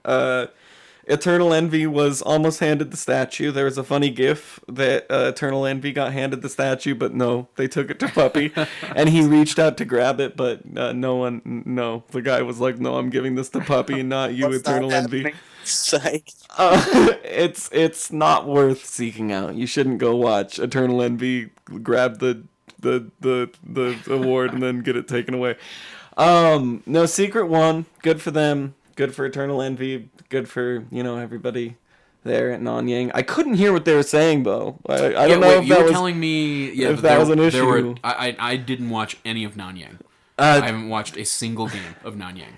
Eternal Envy was almost handed the statue. There was a funny GIF that Eternal Envy got handed the statue, but no, they took it to Puppy, and he reached out to grab it, but no. The guy was like, "No, I'm giving this to Puppy, not you, What's Eternal not Envy." happening? Psych. It's not worth seeking out. You shouldn't go watch Eternal Envy grab the award and then get it taken away. No, Secret won. Good for them. Good for Eternal Envy. Good for everybody there at Nanyang. I couldn't hear what they were saying though. I don't know if you that were was telling me if that was an issue. I didn't watch any of Nanyang. I haven't watched a single game of Nanyang.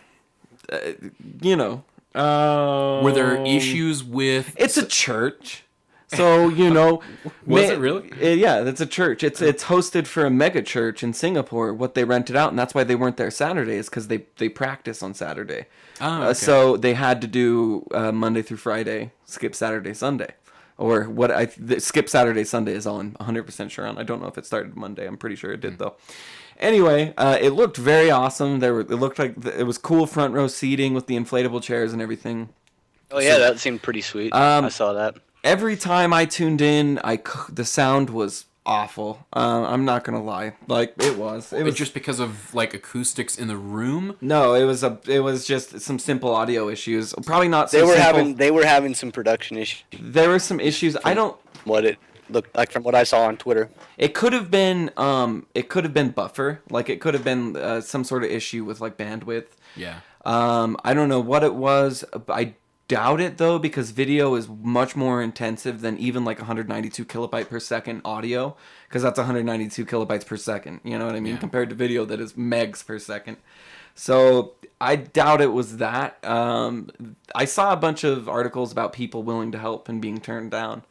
Were there issues with? It's a church. So, Was it really? Yeah, that's a church. It's hosted for a mega church in Singapore, what they rented out, and that's why they weren't there Saturdays, because they practice on Saturday. Oh, okay. So they had to do Monday through Friday, skip Saturday, Sunday. Or skip Saturday, Sunday is all I'm 100% sure on. I don't know if it started Monday. I'm pretty sure it did, though. Anyway, it looked very awesome. It looked like it was cool front row seating with the inflatable chairs and everything. Oh yeah, that seemed pretty sweet. I saw that. Every time I tuned in, the sound was awful. I'm not gonna lie, like it was just because of like acoustics in the room. No, it was just some simple audio issues. Probably not. They were having some production issues. There were some issues. I don't. What it looked like from what I saw on Twitter. It could have been buffer. Like it could have been some sort of issue with like bandwidth. Yeah. I don't know what it was. I doubt it though, because video is much more intensive than even like 192 kilobyte per second audio, because that's 192 kilobytes per second. You know what I mean? Yeah. Compared to video that is megs per second. So I doubt it was that. I saw a bunch of articles about people willing to help and being turned down.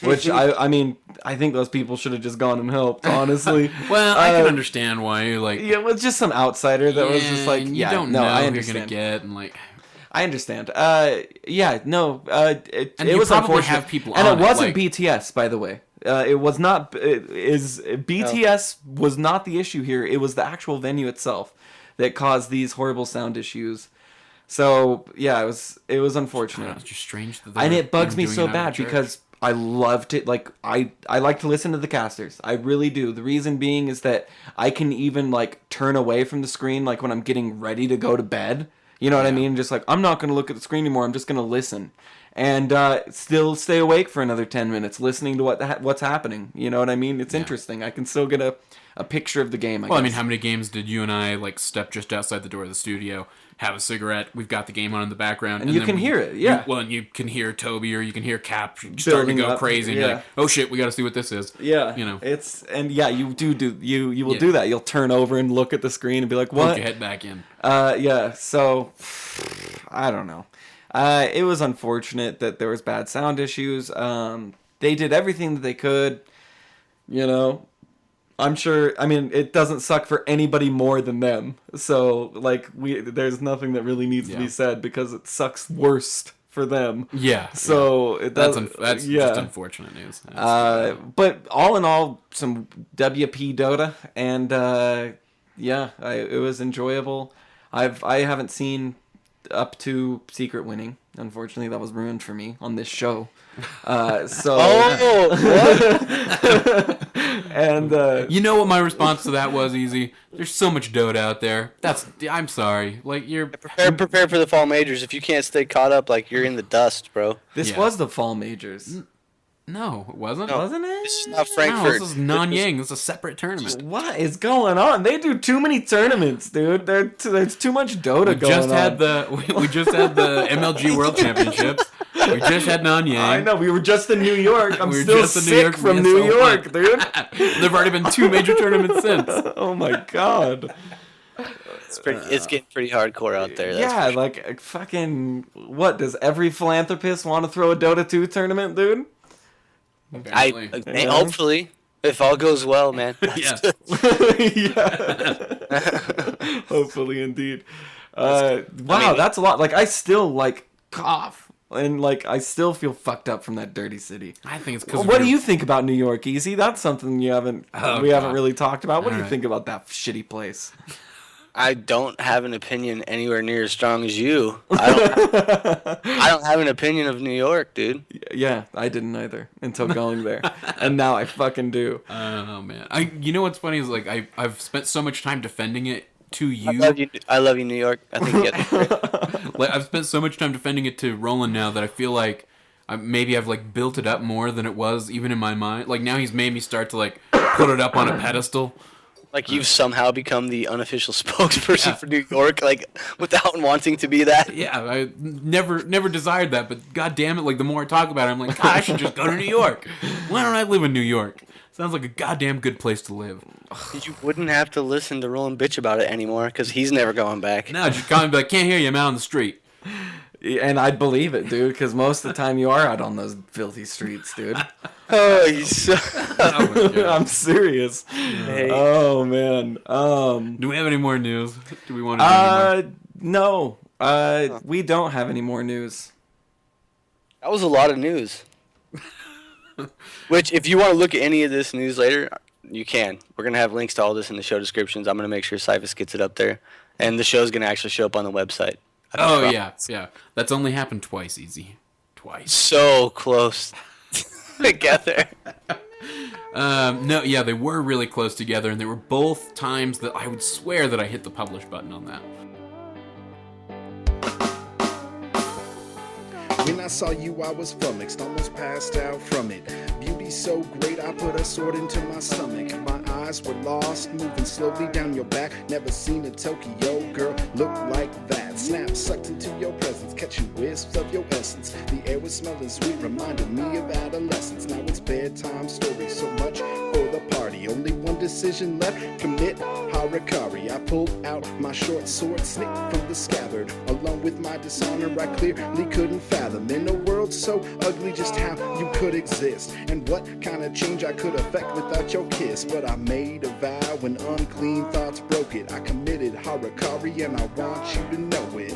Which I think those people should have just gone and helped, honestly. Well, I can understand why. Yeah, it was just some outsider that was just like, you don't know I who understand. you're gonna get, and like. I understand. It And you was probably unfortunate. have people and on it wasn't like- BTS, by the way. It was not. BTS was not the issue here. It was the actual venue itself that caused these horrible sound issues. So yeah, it was unfortunate. It's just strange that And it bugs me doing so it out of bad church. because I loved it. Like I like to listen to the casters. I really do. The reason being is that I can even like turn away from the screen, like when I'm getting ready to go to bed. You know what I mean? Just like, I'm not going to look at the screen anymore. I'm just going to listen. And still stay awake for another 10 minutes listening to what's happening. You know what I mean? It's interesting. I can still get a picture of the game, I Well, guess. I mean, how many games did you and I like step just outside the door of the studio, have a cigarette, we've got the game on in the background, And you then can hear it, yeah. and you can hear Toby or you can hear Cap starting to Building go up, crazy, and yeah. you're like, oh shit, we got to see what this is. Yeah. You know. You will Yeah. do that. You'll turn over and look at the screen and be like, Poke what? your head back in. Yeah, so I don't know. It was unfortunate that there was bad sound issues. They did everything that they could. I'm sure. I mean, it doesn't suck for anybody more than them. So like there's nothing that really needs to be said because it sucks worst for them. Yeah. So yeah. it does. That's just unfortunate news. But all in all, some WP Dota, and it was enjoyable. I haven't seen up to Secret winning. Unfortunately, that was ruined for me on this show. So And you know what my response to that was, Easy? There's so much Dota out there. I'm sorry. Like, you're... Prepare for the fall majors. If you can't stay caught up, like, you're in the dust, bro. this was the fall majors. No, it wasn't. Wasn't it? This is not No, Frankfurt. this is Nanyang. This is a separate tournament. What is going on? They do too many tournaments, dude. There's too much Dota going on. We just had the MLG World Championships. We just had Nanyang. I know, we were just in New York. I'm We were still just in New sick York. from Yes, New oh York, my- dude. There've already been 2 major tournaments since. Oh my god. It's getting pretty hardcore out there. That's Yeah, for sure. like fucking what, does every philanthropist want to throw a Dota 2 tournament, dude? Apparently. Hopefully, if all goes well, man. Yeah. Yeah. Hopefully indeed. Wow, mean- that's a lot. Like I still like cough and like I still feel fucked up from that dirty city. I think it's because. What do you think about New York, Easy? That's something we haven't God. really talked about. What do you Alright. think about that shitty place? I don't have an opinion anywhere near as strong as you. I don't have an opinion of New York, dude. Yeah, I didn't either until going there, and now I fucking do. Oh man, you know what's funny is like I've spent so much time defending it to you. I love you, New York. I think you get it. Like I've spent so much time defending it to Roland now that I feel like maybe I've like built it up more than it was even in my mind. Like now he's made me start to like put it up on a pedestal. Like you've somehow become the unofficial spokesperson for New York, like without wanting to be that. Yeah, I never desired that, but god damn it, like the more I talk about it, I'm like, God, I should just go to New York. Why don't I live in New York? Sounds like a goddamn good place to live. You wouldn't have to listen to Roland bitch about it anymore, because he's never going back. No, just call me and be like, can't hear you, I'm out on the street. And I'd believe it, dude, because most of the time you are out on those filthy streets, dude. Oh, he's so... Oh my God. I'm serious. Hey. Oh man. Do we have any more news? Do we want to do any more? No. We don't have any more news. That was a lot of news. Which, if you want to look at any of this news later, you can. We're going to have links to all this in the show descriptions. I'm going to make sure Cyphus gets it up there. And the show's going to actually show up on the website. Oh, yeah. That's only happened twice, Easy. Twice. So close together. No, yeah, they were really close together, and they were both times that I would swear that I hit the publish button on that. When I saw you, I was flummoxed, almost passed out from it. Beauty so great, I put a sword into my stomach. My eyes were lost, moving slowly down your back. Never seen a Tokyo girl look like that. Snap sucked into your presence, catching wisps of your essence. The air was smelling sweet, reminded me of adolescence. Now it's bedtime story, so much for the party. Only one decision left, commit Harakari. I pulled out my short sword, snipped from the scabbard. Along with my dishonor, I clearly couldn't fathom. In a world so ugly, just how you could exist. And what kind of change I could affect without your kiss. But I made a vow when unclean thoughts broke it. I committed Harakari and I want you to know it.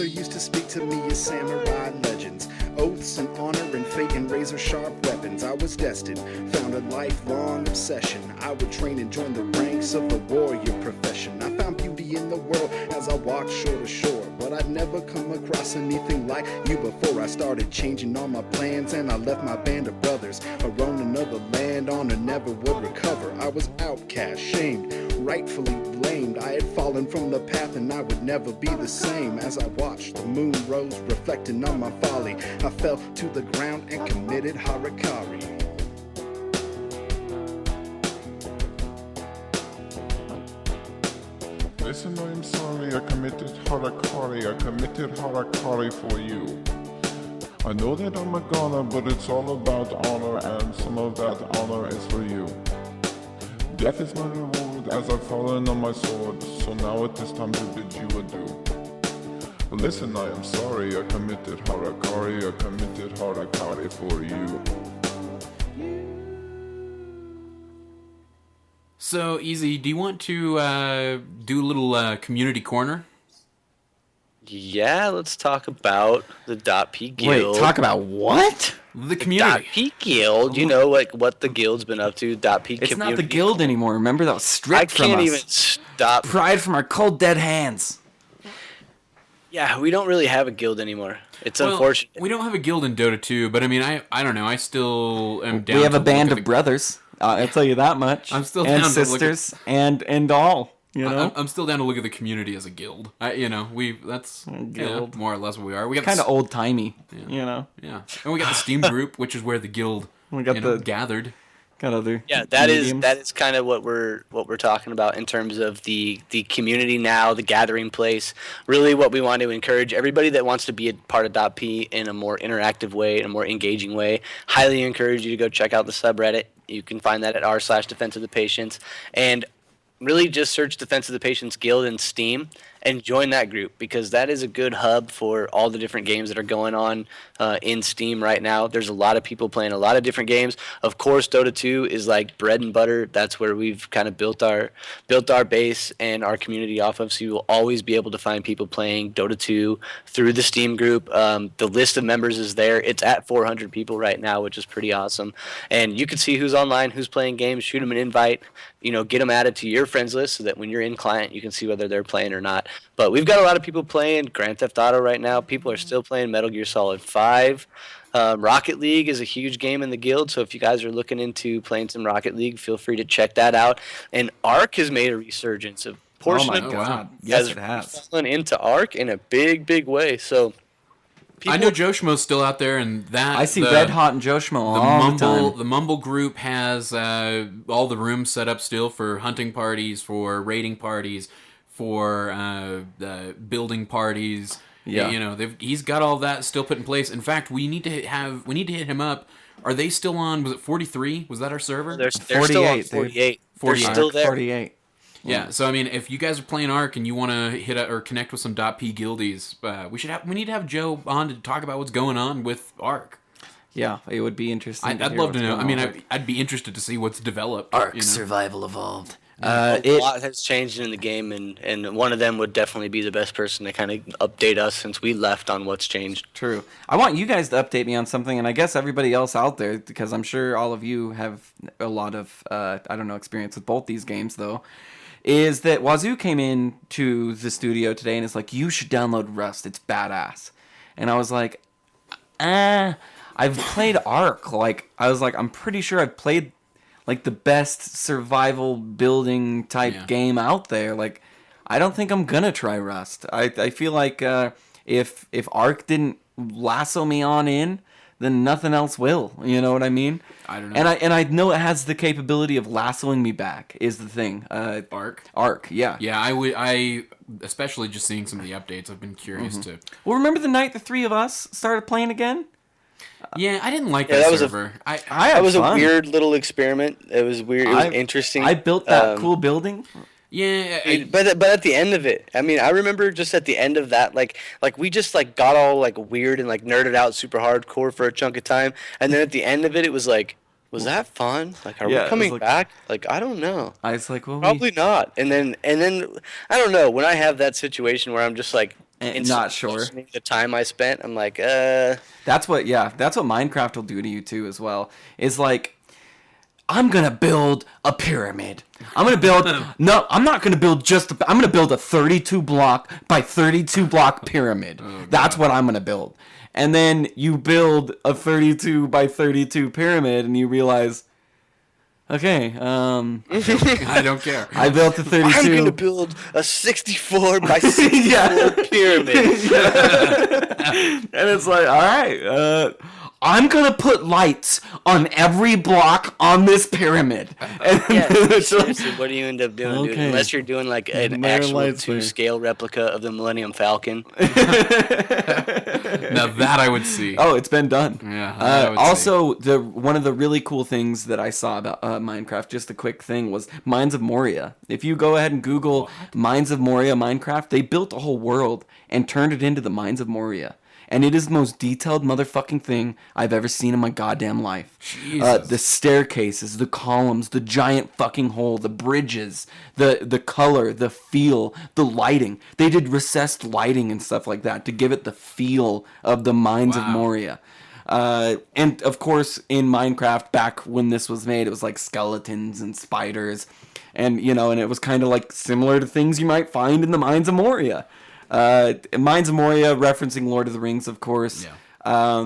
Used to speak to me as samurai legends, oaths and honor and fate and razor sharp weapons. I was destined, found a lifelong obsession. I would train and join the ranks of the warrior profession. I found beauty in the world as I walked shore to shore, but I'd never come across anything like you before. I started changing all my plans and I left my band of brothers. I roamed another land, honor never would recover. I was outcast, shamed, rightfully blamed. I had fallen from the path and I would never be the same. As I watched the moon rose reflecting on my folly, I fell to the ground and committed Harakari. Listen, I'm sorry, I committed Harakari for you. I know that I'm a goner, but it's all about honor, and some of that honor is for you. Death is my reward as I've fallen on my sword, so now it is time to bid you adieu. Listen, I am sorry, I committed harakiri, I committed harakiri for you. So, Easy, do you want to do a little community corner? Yeah, let's talk about the .p guild. Wait, talk about what? The community. .p guild, you know, like what the guild's been up to. .p It's community. not the guild anymore. Remember, that was I stripped from us. can't even stop. Pride from our cold, dead hands. Yeah, we don't really have a guild anymore. It's Well, unfortunate. we don't have a guild in Dota 2, but I mean, I don't know. I still am down. We have to a band look of at brothers. I'll tell you that much. I'm still and down to look sisters and all. You know, I'm still down to look at the community as a guild. That's guild. more or less what we are. We got kind of the, old timey. You know, yeah, and we got the Steam group, which is where the guild We got the- gathered. got other. Yeah, that mediums. is kind of what we're talking about in terms of the community now, the gathering place. Really, what we want to encourage everybody that wants to be a part of .p in a more interactive way, in a more engaging way. Highly encourage you to go check out the subreddit. You can find that at r/Defense of the Patients, and really just search Defense of the Patients Guild in Steam and join that group, because that is a good hub for all the different games that are going on in Steam right now. There's a lot of people playing a lot of different games. Of course, Dota 2 is like bread and butter. That's where we've kind of built our base and our community off of. So you will always be able to find people playing Dota 2 through the Steam group. The list of members is there. It's at 400 people right now, which is pretty awesome. And you can see who's online, who's playing games, shoot them an invite, get them added to your friends list so that when you're in client, you can see whether they're playing or not. But we've got a lot of people playing Grand Theft Auto right now. People are still playing Metal Gear Solid 5. Rocket League is a huge game in the guild, so if you guys are looking into playing some Rocket League, feel free to check that out. And Ark has made a resurgence. A portion my of God. Yes, it has. fallen into Ark in a big, big way. So I know Joe Schmo's still out there, and that I see Red Hot and Joe Schmo all the time. The Mumble group has all the rooms set up still for hunting parties, for raiding parties, for building parties. Yeah. He's got all that still put in place. In fact, we need to hit him up. Are they still on? Was it 43? Was that our server? they're still on 48. They're still there. 48. Yeah. So I mean, if you guys are playing Ark and you want to hit or connect with some .p guildies, we need to have Joe on to talk about what's going on with Ark. Yeah, it would be interesting. I'd love to know. I mean, I'd be interested to see what's developed. Ark Survival Evolved. A lot has changed in the game, and one of them would definitely be the best person to kind of update us since we left on what's changed. True. I want you guys to update me on something, and I guess everybody else out there, because I'm sure all of you have a lot of, experience with both these games, though, is that Wazoo came in to the studio today and is like, you should download Rust. It's badass. And I was like, I've played Ark. I'm pretty sure I've played the best survival building type game out there. I don't think I'm gonna try Rust. I feel like if Ark didn't lasso me on in, then nothing else will. You know what I mean? I don't know. And I know it has the capability of lassoing me back. Is the thing. Ark. Yeah. Yeah, I especially just seeing some of the updates. I've been curious to. Well, remember the night the three of us started playing again? Yeah, I didn't like that that was server. That was a weird little experiment. It was weird. It was interesting. I built that cool building. Yeah, but at the end of it, I mean, I remember just at the end of that, we just got all weird and nerded out super hardcore for a chunk of time, and then at the end of it, it was was that fun? Are we coming back? I don't know. I was like, well, probably not. And then I don't know. When I have that situation where I'm just not sure the time I spent, I'm like, That's what Minecraft will do to you too, as well. Is I'm gonna build a pyramid. I'm gonna build. No, I'm not gonna build I'm gonna build a 32 block by 32 block pyramid. That's what I'm gonna build. And then you build a 32 by 32 pyramid, and you realize, okay, I don't care. I built a 32. I'm gonna build a 64 by 64 pyramid. And it's all right. I'm gonna put lights on every block on this pyramid. And Yeah, seriously, what do you end up doing, dude? Okay. Unless you're doing like an There are actual lights there. 2-scale replica of the Millennium Falcon. Now that I would see. Oh, it's been done. Yeah, that I would also, one of the really cool things that I saw about Minecraft, just a quick thing, was Mines of Moria. If you go ahead and Google Mines of Moria Minecraft, they built a whole world and turned it into the Mines of Moria. And it is the most detailed motherfucking thing I've ever seen in my goddamn life. Jesus. The staircases, the columns, the giant fucking hole, the bridges, the color, the feel, the lighting. They did recessed lighting and stuff like that to give it the feel of the Mines of Moria. And of course, in Minecraft, back when this was made, it was like skeletons and spiders. And, and it was kind of like similar to things you might find in the Mines of Moria. Mines of Moria, referencing Lord of the Rings, of course. Yeah.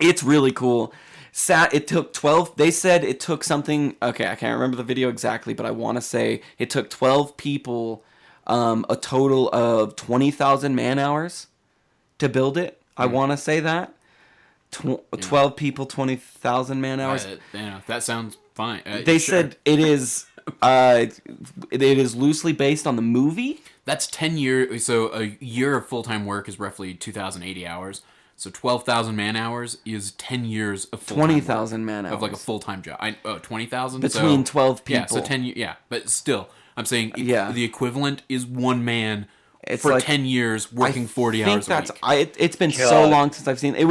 It's really cool. It took 12. They said it took something. Okay, I can't remember the video exactly, but I want to say it took 12 people, a total of 20,000 man hours to build it. I want to say that 12 people, 20,000 man hours. That sounds fine. They sure. said it is. It is loosely based on the movie. That's 10 years. So a year of full-time work is roughly 2,080 hours. So 12,000 man hours is 10 years of full-time 20,000 man hours. of like a full-time job. 20,000 Between 12 people. Yeah, so 10. Yeah, but still, I'm saying Yeah. the equivalent is one man It's for like- 10 years working 40 hours a week. It's been so God. long since I've seen it.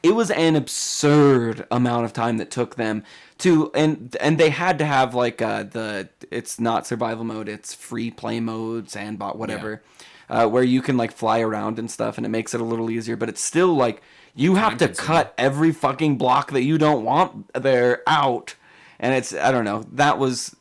It was an absurd amount of time that took them to, and they had to have like it's not survival mode, it's free play mode, sandbot, whatever, where you can like fly around and stuff, and it makes it a little easier. But it's still like you have to Time-consuming. cut every fucking block that you don't want there out, and it's, I don't know. That was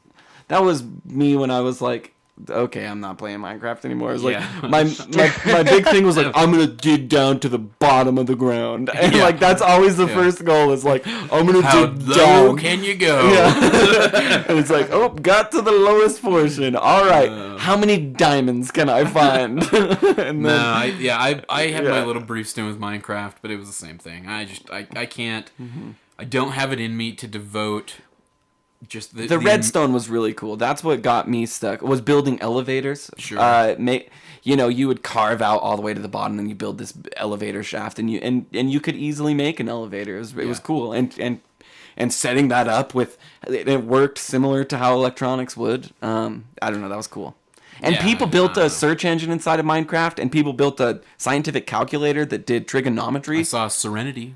me when I was like, okay, I'm not playing Minecraft anymore. It was Yeah. like my big thing was like, I'm gonna dig down to the bottom of the ground, and Yeah. like that's always the first goal. Is like, I'm gonna How dig low down. can you go? Yeah. And it's like, oh, got to the lowest portion. All right, how many diamonds can I find? And No, then, I had my Yeah. little brief stint with Minecraft, but it was the same thing. I can't. Mm-hmm. I don't have it in me to devote just the redstone was really cool. That's what got me stuck. Was building elevators. Sure. You would carve out all the way to the bottom, and you build this elevator shaft, and you could easily make an elevator. It was cool, and setting that up with it worked similar to how electronics would. I don't know. That was cool. And Yeah, people built a search engine inside of Minecraft, and people built a scientific calculator that did trigonometry. I saw Serenity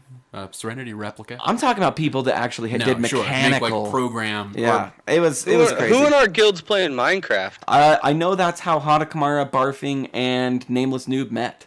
replica. I'm talking about people that actually did Sure. mechanical. Make, like, program. Yeah, it was Who crazy. in our guild's playing Minecraft? I know that's how Hatakamara, Barfing, and Nameless Noob met.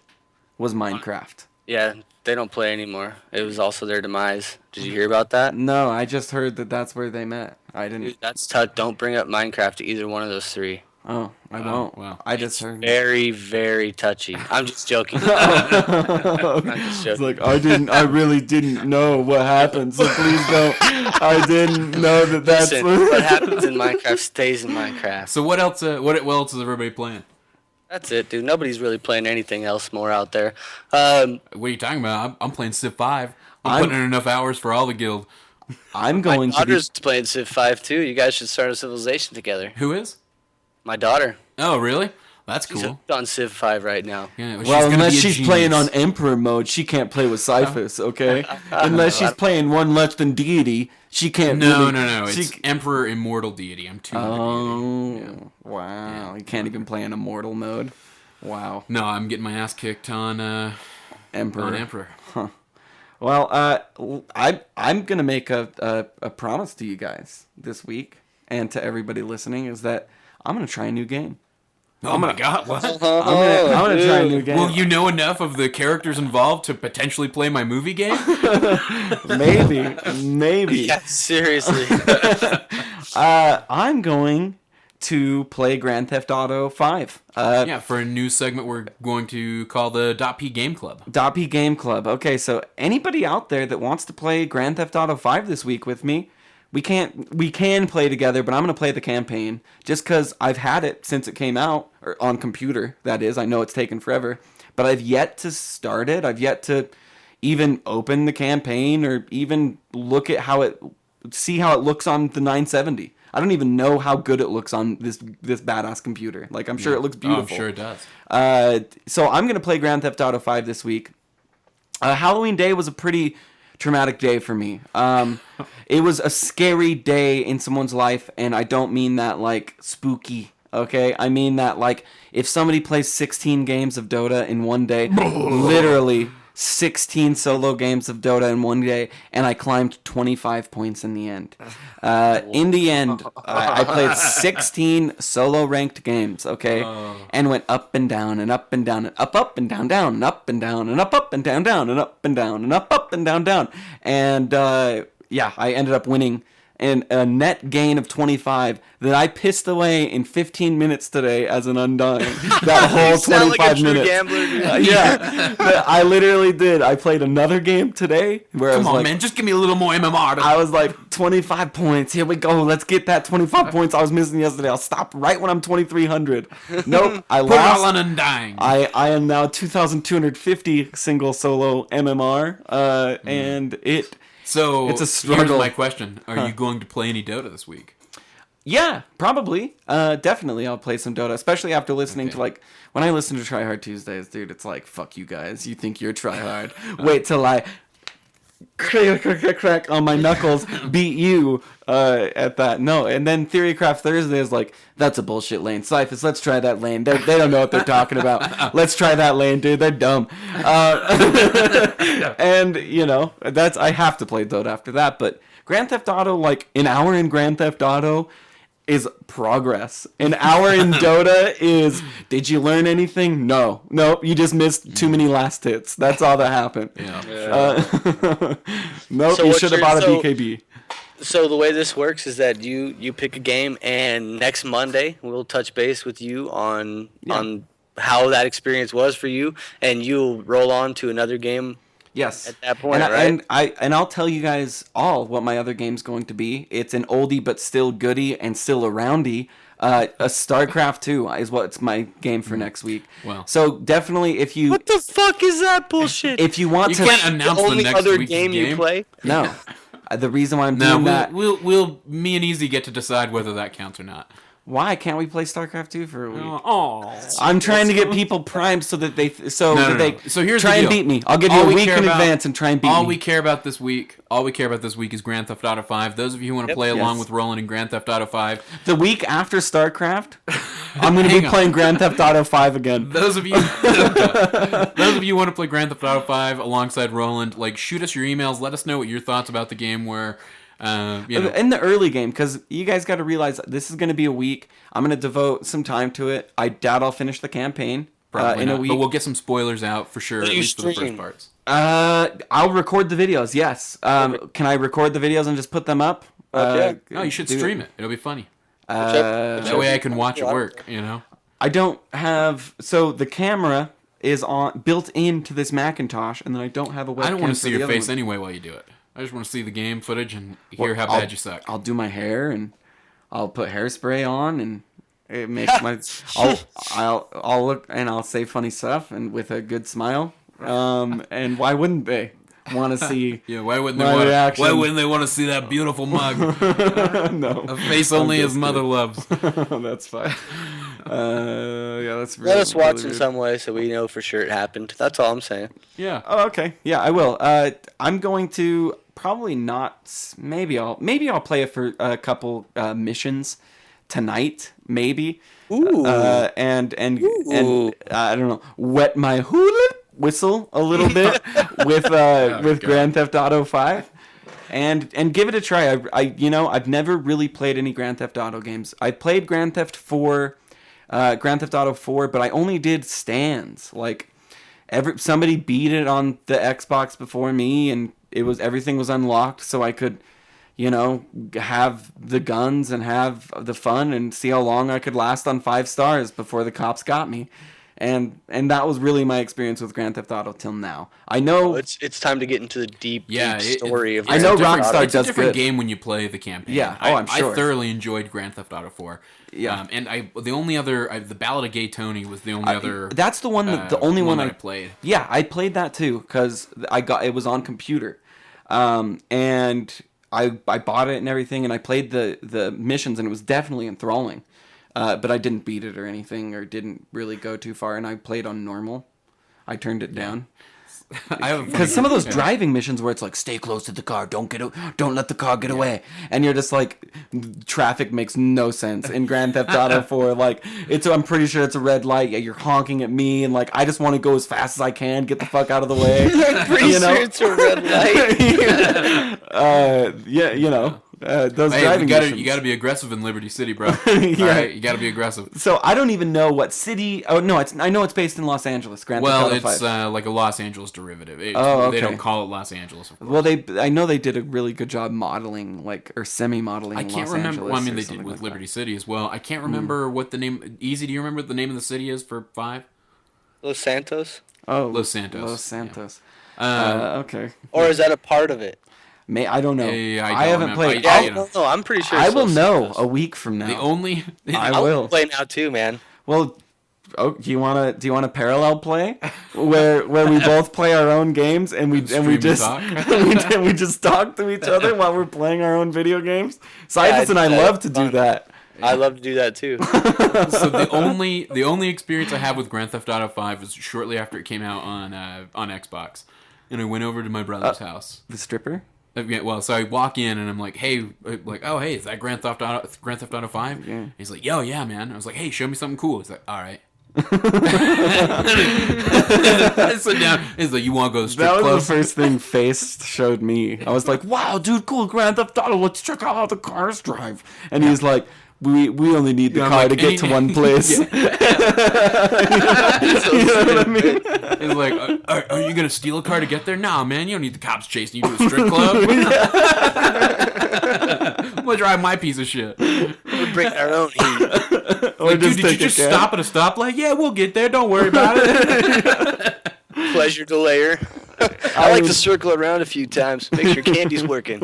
Was Minecraft. Yeah, they don't play anymore. It was also their demise. Did you hear about that? No, I just heard that that's where they met. I didn't. Dude, that's tough. Don't bring up Minecraft to either one of those three. Oh, I won't. wow. I just heard. Very, very touchy. I'm just joking. I'm just It's joking. like I really didn't know what happened, so please don't. I didn't know that that's Listen, what happens in Minecraft stays in Minecraft. So what else? What else is everybody playing? That's it, dude. Nobody's really playing anything else more out there. What are you talking about? I'm playing Civ 5. I'm putting in enough hours for all the guild. I'm My going to be. daughter's playing Civ 5 too. You guys should start a civilization together. Who is? My daughter. Oh, really? That's She's cool. on Civ 5 right now. Yeah, Well, gonna unless be a she's genius. playing on Emperor mode, she can't play with Cyphus, okay? Unless she's playing one less than deity, she can't. No. She, It's Emperor Immortal Deity. I'm 200 deity. oh, wow! You can't even play in immortal mode. Wow, No, I'm getting my ass kicked on Emperor. Emperor. Well, I'm gonna make a promise to you guys this week and to everybody listening is that I'm gonna try a new game. Oh my God! What? I'm gonna try a new game. Will you know enough of the characters involved to potentially play my movie game? Maybe. Yeah, seriously. I'm going to play Grand Theft Auto 5. Yeah, for a new segment we're going to call the .p Game Club. .p Game Club. Okay, so anybody out there that wants to play Grand Theft Auto 5 this week with me, we can play together, but I'm going to play the campaign just because I've had it since it came out, or on computer, that is. I know it's taken forever, but I've yet to start it. I've yet to, even open the campaign or even see how it looks on the 970. I don't even know how good it looks on this badass computer. Like, I'm sure it looks beautiful. Oh, I'm sure it does. So I'm going to play Grand Theft Auto 5 this week. Halloween Day was a pretty traumatic day for me. It was a scary day in someone's life, and I don't mean that, like, spooky, okay? I mean that, like, if somebody plays 16 games of Dota in one day, literally 16 solo games of Dota in one day, and I climbed 25 points in the end. In the end, I played 16 solo ranked games, okay? And went up and down and up and down and up and down, down and up and down and up and down, down and up and down and up and down, down. And yeah, I ended up winning and a net gain of 25 that I pissed away in 15 minutes today as an undying. That whole 25 like a minutes. Gambler, dude. Yeah, I literally did. I played another game today where I was like, man, just give me a little more MMR. I was like, 25 points. Here we go. Let's get that 25 points I was missing yesterday. I'll stop right when I'm 2,300. Nope, I Put it all lost. on undying. I am now 2,250 single solo MMR, and So it's a struggle. Here's my question: Are you going to play any Dota this week? Yeah, probably. Definitely I'll play some Dota, especially after listening to, like, when I listen to Try Hard Tuesdays, dude, it's like, fuck you guys. You think you're try hard. Wait till I crack on my knuckles, beat you at that. No, and then Theorycraft Thursday is like, that's a bullshit lane. Cyphus, let's try that lane. They don't know what they're talking about. Let's try that lane, dude. They're dumb. And, you know, I have to play Dota after that. But Grand Theft Auto, like, an hour in Grand Theft Auto is progress. An hour in Dota is, did you learn anything? No. Nope, you just missed too many last hits. That's all that happened. Nope, So you what's should have your- bought a so- BKB. So the way this works is that you pick a game, and next Monday we'll touch base with you on how that experience was for you, and you'll roll on to another game. Yes. At that point, and right? I'll tell you guys all what my other game's going to be. It's an oldie but still goodie and still a roundie. A StarCraft 2 is what's my game for next week. Wow. So definitely, if you What the fuck is that bullshit? if you want You to can't the announce the only next other week's game you play? no, the reason why I'm No, doing that. we'll me and Easy get to decide whether that counts or not. Why can't we play StarCraft 2 for a week? Oh, I'm trying to get people primed so that they No. So here's the try and deal. beat me. I'll give you All a we week care in about- advance and try and beat All me. we care about this week is Grand Theft Auto 5. Those of you who want to play along Yes. with Roland in Grand Theft Auto 5, The week after StarCraft, I'm going to Hang be on. playing Grand Theft Auto 5 again. those of you who want to play Grand Theft Auto 5 alongside Roland, like, shoot us your emails. Let us know what your thoughts about the game were. You know, In the early game, because you guys got to realize this is going to be a week. I'm going to devote some time to it. I doubt I'll finish the campaign probably in a not. week. But we'll get some spoilers out for sure, Will at you least for the first stream? parts. I'll record the videos. Yes. Can I record the videos and just put them up? Okay. No, you should stream it. It'll be funny. Whichever- That way I can watch it Yeah. work, you know? I don't have. So the camera is built into this Macintosh, and then I don't have a webcam. I don't want to for see the your other face one. anyway while you do it. I just want to see the game footage and hear how I'll- bad you suck. I'll do my hair and I'll put hairspray on and it makes my. I'll look and I'll say funny stuff and with a good smile. And why wouldn't they want to see? Yeah, why wouldn't my reaction. Why wouldn't they want to see that beautiful mug? No, A face only his just mother loves. that's fine. Yeah, that's really, Let us watch really in weird. some way so we know for sure it happened. That's all I'm saying. Yeah. Oh, okay. Yeah, I will. I'm going to probably not. Maybe I'll play it for a couple missions tonight. Maybe. Ooh. And I don't know. Wet my hula whistle a little bit with God. Grand Theft Auto 5. And give it a try. I've never really played any Grand Theft Auto games. I played Grand Theft Auto 4, but I only did stands. Like somebody beat it on the Xbox before me, and everything was unlocked, so I could, have the guns and have the fun and see how long I could last on 5 stars before the cops got me. And that was really my experience with Grand Theft Auto till now. I know it's time to get into the deep story of. I know Rockstar it's a does different good. game when you play the campaign. Yeah, I'm sure. I thoroughly enjoyed Grand Theft Auto 4. Yeah, and the only other the Ballad of Gay Tony was the only other. That's the one. The only one I played. Yeah, I played that too because it was on computer, and I bought it and everything, and I played the missions, and it was definitely enthralling. But I didn't beat it or anything, or didn't really go too far, and I played on normal. I turned it down. Because some of those driving missions where it's like, stay close to the car, don't let the car get away, and you're just like, traffic makes no sense in Grand Theft Auto 4. Like, I'm pretty sure it's a red light. You're honking at me, and like, I just want to go as fast as I can, get the fuck out of the way. I'm pretty sure it's a red light. Those driving missions. You got to be aggressive in Liberty City, bro. Yeah. All right, you got to be aggressive. So I don't even know what city. Oh no, I know it's based in Los Angeles. Grand Theft Auto 5. It's like a Los Angeles derivative. Okay. They don't call it Los Angeles. Of course. Well, I know they did a really good job modeling, or semi-modeling. I can't Los remember. Angeles Well, I mean, they did like with that. Liberty City as well. I can't remember what the name. Easy, do you remember what the name of the city is for 5? Los Santos. Oh, Los Santos. Los Santos. Yeah. Okay. Or is that a part of it? I don't know. I haven't played. I don't know. I'm pretty sure. I it's will Los know Santos. a week from now. I will play now too, man. Well, do you want to parallel play where we both play our own games and we just we just talk to each other while we're playing our own video games? Cyphus and I love to do that. I love to do that too. So the only experience I have with Grand Theft Auto 5 was shortly after it came out on Xbox, and I went over to my brother's house. The stripper. Yeah, well, so I walk in and I'm like, hey, is that Grand Theft Auto 5? Yeah. He's like, yo, yeah, man. I was like, hey, show me something cool. He's like, all right. I sit down. He's like, you want to go to strip club? That was the first thing Face showed me. I was like, wow, dude, cool, Grand Theft Auto. Let's check out how the cars drive. And he's like, we only need the car to get to one place. You know what I mean? He's like, are you going to steal a car to get there? Nah, man, you don't need the cops chasing you to a strip club. I'm going to drive my piece of shit. We bring our own heat. Like, dude, did you just stop at a stoplight? Yeah, we'll get there. Don't worry about it. Pleasure delayer. I like to circle around a few times. Make sure candy's working.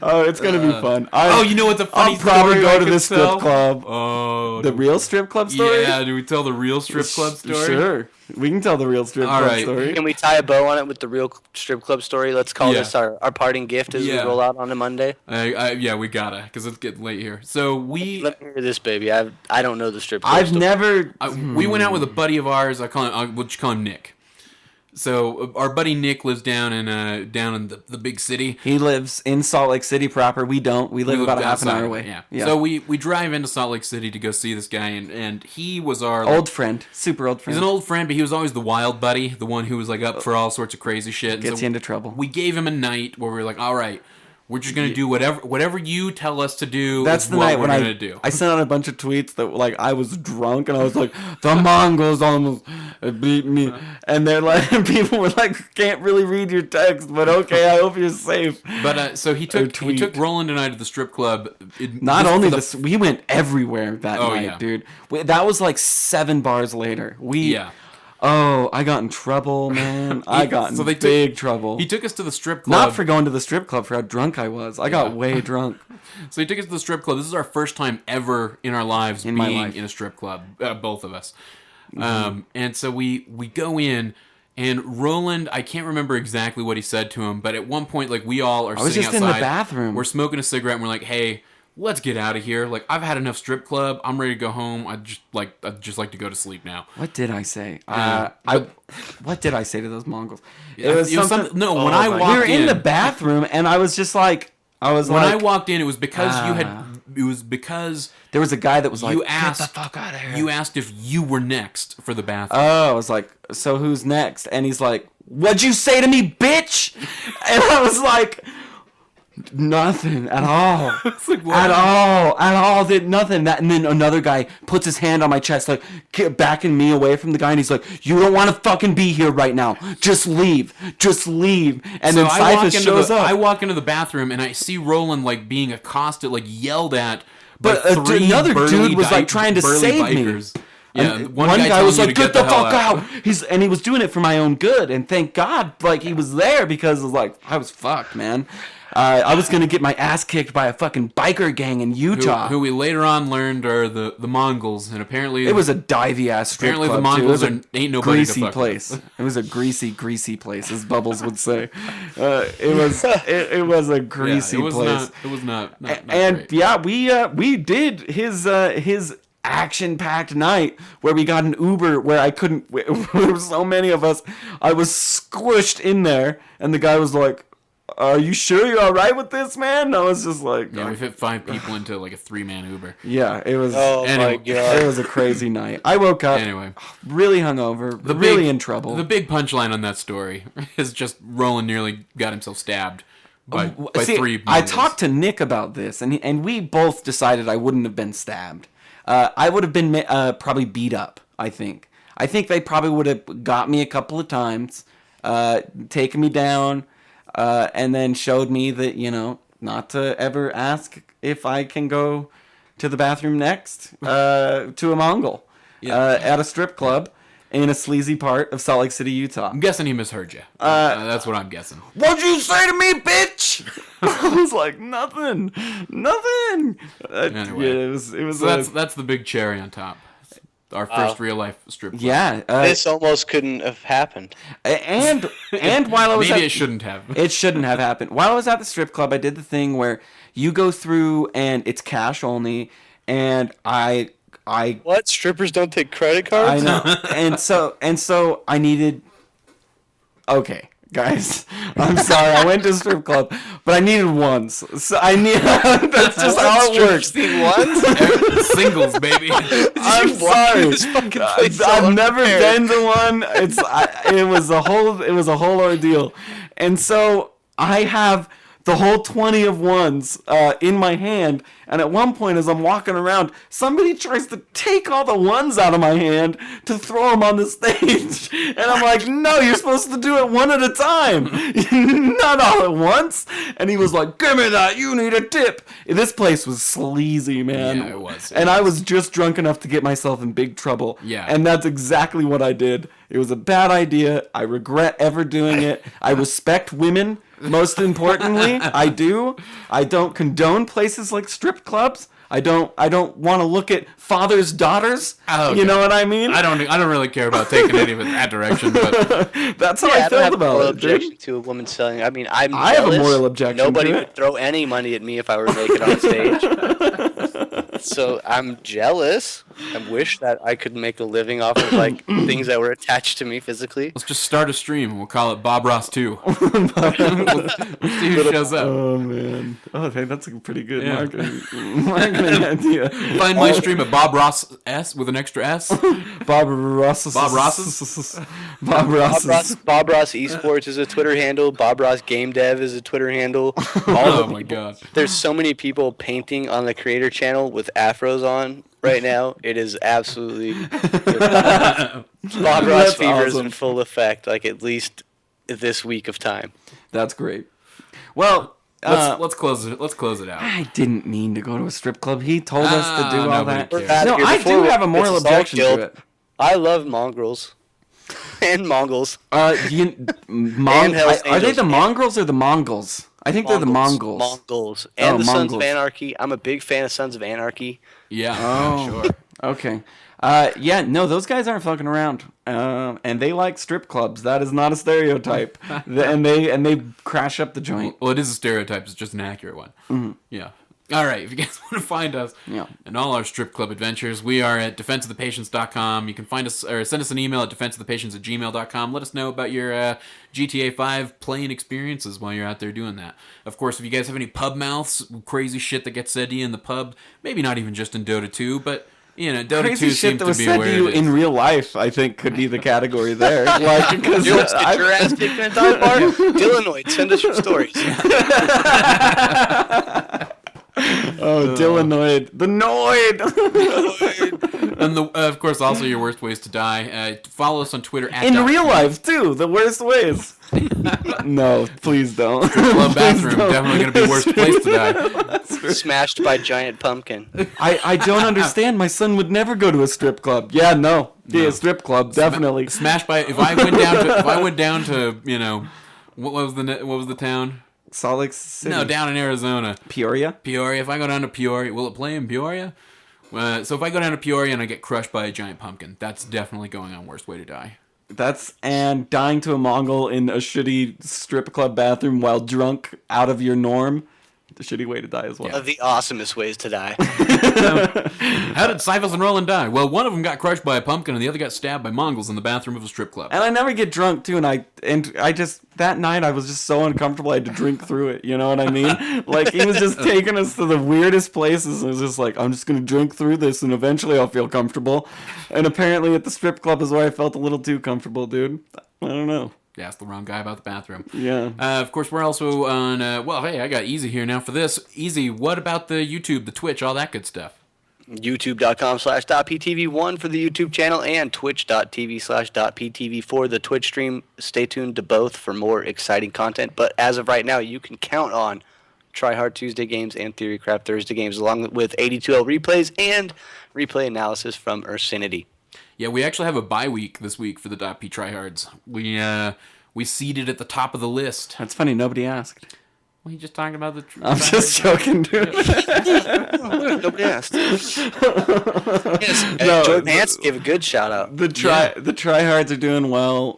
Oh, it's gonna be fun. You know what's a funny I'll probably story go I to could the strip tell? club. Oh, the real strip club story? Yeah, do we tell the real strip club story? Sure, we can tell the real strip All club right. story. Can we tie a bow on it with the real strip club story? Let's call this our parting gift as we roll out on a Monday. Yeah, we gotta, because it's getting late here. So Let me hear this, baby. I don't know the strip club I've story. never... we went out with a buddy of ours. We'll just call him Nick. So our buddy Nick lives down in the big city. He lives in Salt Lake City proper. We don't. We live about a half an hour away. Yeah. So we drive into Salt Lake City to go see this guy, and he was our old friend, super old friend. He's an old friend, but he was always the wild buddy, the one who was like up for all sorts of crazy shit. Gets you into trouble. We gave him a night where we were like, all right, we're just gonna do whatever you tell us to do. That's the night when gonna do. I sent out a bunch of tweets that like I was drunk and I was like, the Mongols almost beat me, and they're like, people were like, can't really read your text, but okay, I hope you're safe. But so he took Roland and I to the strip club. We went everywhere that night, dude. That was like 7 bars later. Oh, I got in trouble, man. I got in big trouble. He took us to the strip club. Not for going to the strip club, for how drunk I was. I got way drunk. So he took us to the strip club. This is our first time ever in our lives being in a strip club, both of us. Mm-hmm. And so we go in, and Roland, I can't remember exactly what he said to him, but at one point, like, we all are sitting outside. in the bathroom. We're smoking a cigarette, and we're like, hey, let's get out of here. Like, I've had enough strip club. I'm ready to go home. I'd just like to go to sleep now. What did I say? What did I say to those Mongols? It was something. No, when I walked in, we were in the bathroom, and I was just like, I walked in, it was because there was a guy that was like, get the fuck out of here. You asked if you were next for the bathroom. Oh, I was like, so who's next? And he's like, what'd you say to me, bitch? And I was like, Nothing at all. like, what? At all. Did nothing. And then another guy puts his hand on my chest, like backing me away from the guy, and he's like, "You don't want to fucking be here right now. Just leave. And then Cyphus shows up. I walk into the bathroom and I see Roland like being accosted, like yelled at. But by three another burly dude was like trying to burly save bikers. me. Yeah, And one guy telling was you like, to "Get the hell fuck out!" And he was doing it for my own good, and thank God, like he was there because it was like I was fucked, man. I was gonna get my ass kicked by a fucking biker gang in Utah. Who we later on learned are the Mongols, and apparently It was a divey ass strip apparently club, the Mongols too. It was a ain't nobody greasy to fuck place. with. It was a greasy place, as Bubbles would say. It was a greasy it was place. It was not And great. yeah, we did his action-packed night where we got an Uber where I couldn't. There were so many of us. I was squished in there, and the guy was like, "Are you sure you're all right with this, man?" And I was just like, Yeah, we fit 5 people into like a 3-man Uber. yeah, it was. Oh Anyway. my god. It was a crazy night. I woke up Anyway, really hungover, really in trouble. The big punchline on that story is just Roland nearly got himself stabbed by See, 3 I Mongols. talked to Nick about this, and we both decided I wouldn't have been stabbed. I would have been probably beat up, I think. I think they probably would have got me a couple of times, taken me down, and then showed me that, not to ever ask if I can go to the bathroom next to a Mongol at a strip club in a sleazy part of Salt Lake City, Utah. I'm guessing he misheard you. That's what I'm guessing. What'd you say to me, bitch? I was like, nothing. Anyway. Yeah, it was. So that's the big cherry on top. Our first real life strip club. Yeah, This almost couldn't have happened. and while I was Maybe at, it shouldn't have. it shouldn't have happened. While I was at the strip club, I did the thing where you go through and it's cash only, and I What? Strippers don't take credit I cards? know, and so I needed. Okay, guys, I'm sorry. I went to a strip club, but I needed ones. So I need. That's just how it works. Singles, baby. I'm sorry. I've never been to one. It was a whole ordeal, and so I have the whole 20 of ones in my hand. And at one point, as I'm walking around, somebody tries to take all the ones out of my hand to throw them on the stage. And I'm like, no, you're supposed to do it one at a time, not all at once. And he was like, give me that, you need a tip. This place was sleazy, man. Yeah, it was. And I was just drunk enough to get myself in big trouble. Yeah. And that's exactly what I did. It was a bad idea. I regret ever doing it. I respect women. Most importantly, I do. I don't condone places like strip clubs. I don't want to look at fathers' daughters. Oh, okay. You know what I mean? I don't really care about taking any of it that direction, but That's how Yeah, I I don't felt have a about moral it, objection dude. to a woman selling. I mean, I have a moral objection Nobody to would it. throw any money at me if I were naked on stage. So I'm jealous. I wish that I could make a living off of like things that were attached to me physically. let's just start a stream and we'll call it Bob Ross 2. We'll see who shows up. Oh man! Oh, hey, that's a pretty good Yeah. marketing idea. Find my stream at Bob Ross S with an extra S. Bob Ross. Bob Ross's? Bob Ross. Bob Ross Esports is a Twitter handle. Bob Ross Game Dev is a Twitter handle. Oh my god. There's so many people painting on the creator channel with afros on right now. It is absolutely Bob Ross That's fever is awesome. in full effect. Like at least this week of time. That's great. Well, Let's close it. Let's close it out. I didn't mean to go to a strip club. He told us to do all nobody that. cares. No, I do have a moral objection to it. I love mongrels and Mongols. Are Hell's they Angels. the mongrels or the Mongols? I think they're the Mongols. Mongols. And Oh, the Sons of Mongols. Anarchy. I'm a big fan of Sons of Anarchy. Yeah, Oh. sure. Okay. Yeah, no, those guys aren't fucking around. And they like strip clubs. That is not a stereotype. and they crash up the joint. Well, it is a stereotype. It's just an accurate one. Yeah. All right. If you guys want to find us Yeah. and all our strip club adventures, we are at defenseofthepatients.com. You can find us or send us an email at defenseofthepatients@gmail.com. Let us know about your GTA 5 playing experiences while you're out there doing that. Of course, if you guys have any pub mouths, crazy shit that gets said to you in the pub, maybe not even just in Dota 2, but Dota 2 Crazy shit seems that to was be said where to you it is. in real life, I think, could be the category there. Like, because You want to get your ass kicked in a dive bar? Dillanoid, send us your stories. Oh, Dillanoid. The Noid! And of course, also your worst ways to die. Follow us on Twitter at In real life, too. The worst ways. No, please don't. Club bathroom. Definitely going to be worst place to die. Smashed by giant pumpkin. I don't understand. My son would never go to a strip club. Yeah, no. Yeah, a strip club, definitely. Smashed by. If I went down to what was the town? Salt Lake City. No, down in Arizona. Peoria? Peoria. If I go down to Peoria, will it play in Peoria? So if I go down to Peoria and I get crushed by a giant pumpkin, that's definitely going on worst way to die. And dying to a Mongol in a shitty strip club bathroom while drunk out of your norm. The shitty way to die as well. One of the awesomest ways to die. How did Cyphus and Roland die? Well, one of them got crushed by a pumpkin and the other got stabbed by Mongols in the bathroom of a strip club. And I never get drunk too, and I just that night I was just so uncomfortable I had to drink through it. You know what I mean? Like he was just taking us to the weirdest places, and it was just like I'm just gonna drink through this, and eventually I'll feel comfortable. And apparently at the strip club is where I felt a little too comfortable, dude. I don't know. Yeah, asked the wrong guy about the bathroom. Yeah. Of course, we're also on. Hey, I got Easy here now for this. Easy, what about the YouTube, the Twitch, all that good stuff? YouTube.com/.ptv1 for the YouTube channel and twitch.tv/.ptv for the Twitch stream. Stay tuned to both for more exciting content. But as of right now, you can count on Try Hard Tuesday games and Theory Crap Thursday games, along with 82L replays and replay analysis from Mrcz. Yeah, we actually have a bye week this week for the .p tryhards. We seeded at the top of the list. That's funny. Nobody asked. Well, you just talking about the. I'm just joking, dude. Nobody asked. Yes, Jordan Hansen gave a good shout out. The tryhards are doing well.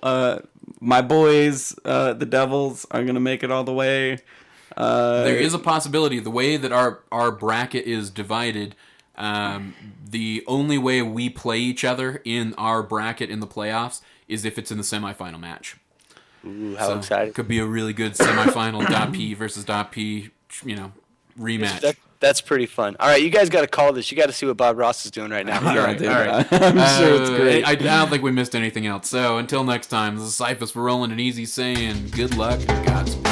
My boys, the Devils, are gonna make it all the way. There is a possibility. The way that our bracket is divided, the only way we play each other in our bracket in the playoffs is if it's in the semifinal match. Ooh, how exciting. It could be a really good semifinal .p versus .p, rematch. That's pretty fun. All right, you guys got to call this. You got to see what Bob Ross is doing right now. All right. I'm sure it's great. I don't think we missed anything else. So until next time, this is Cyphus for Roland and Easy saying good luck and Godspeed.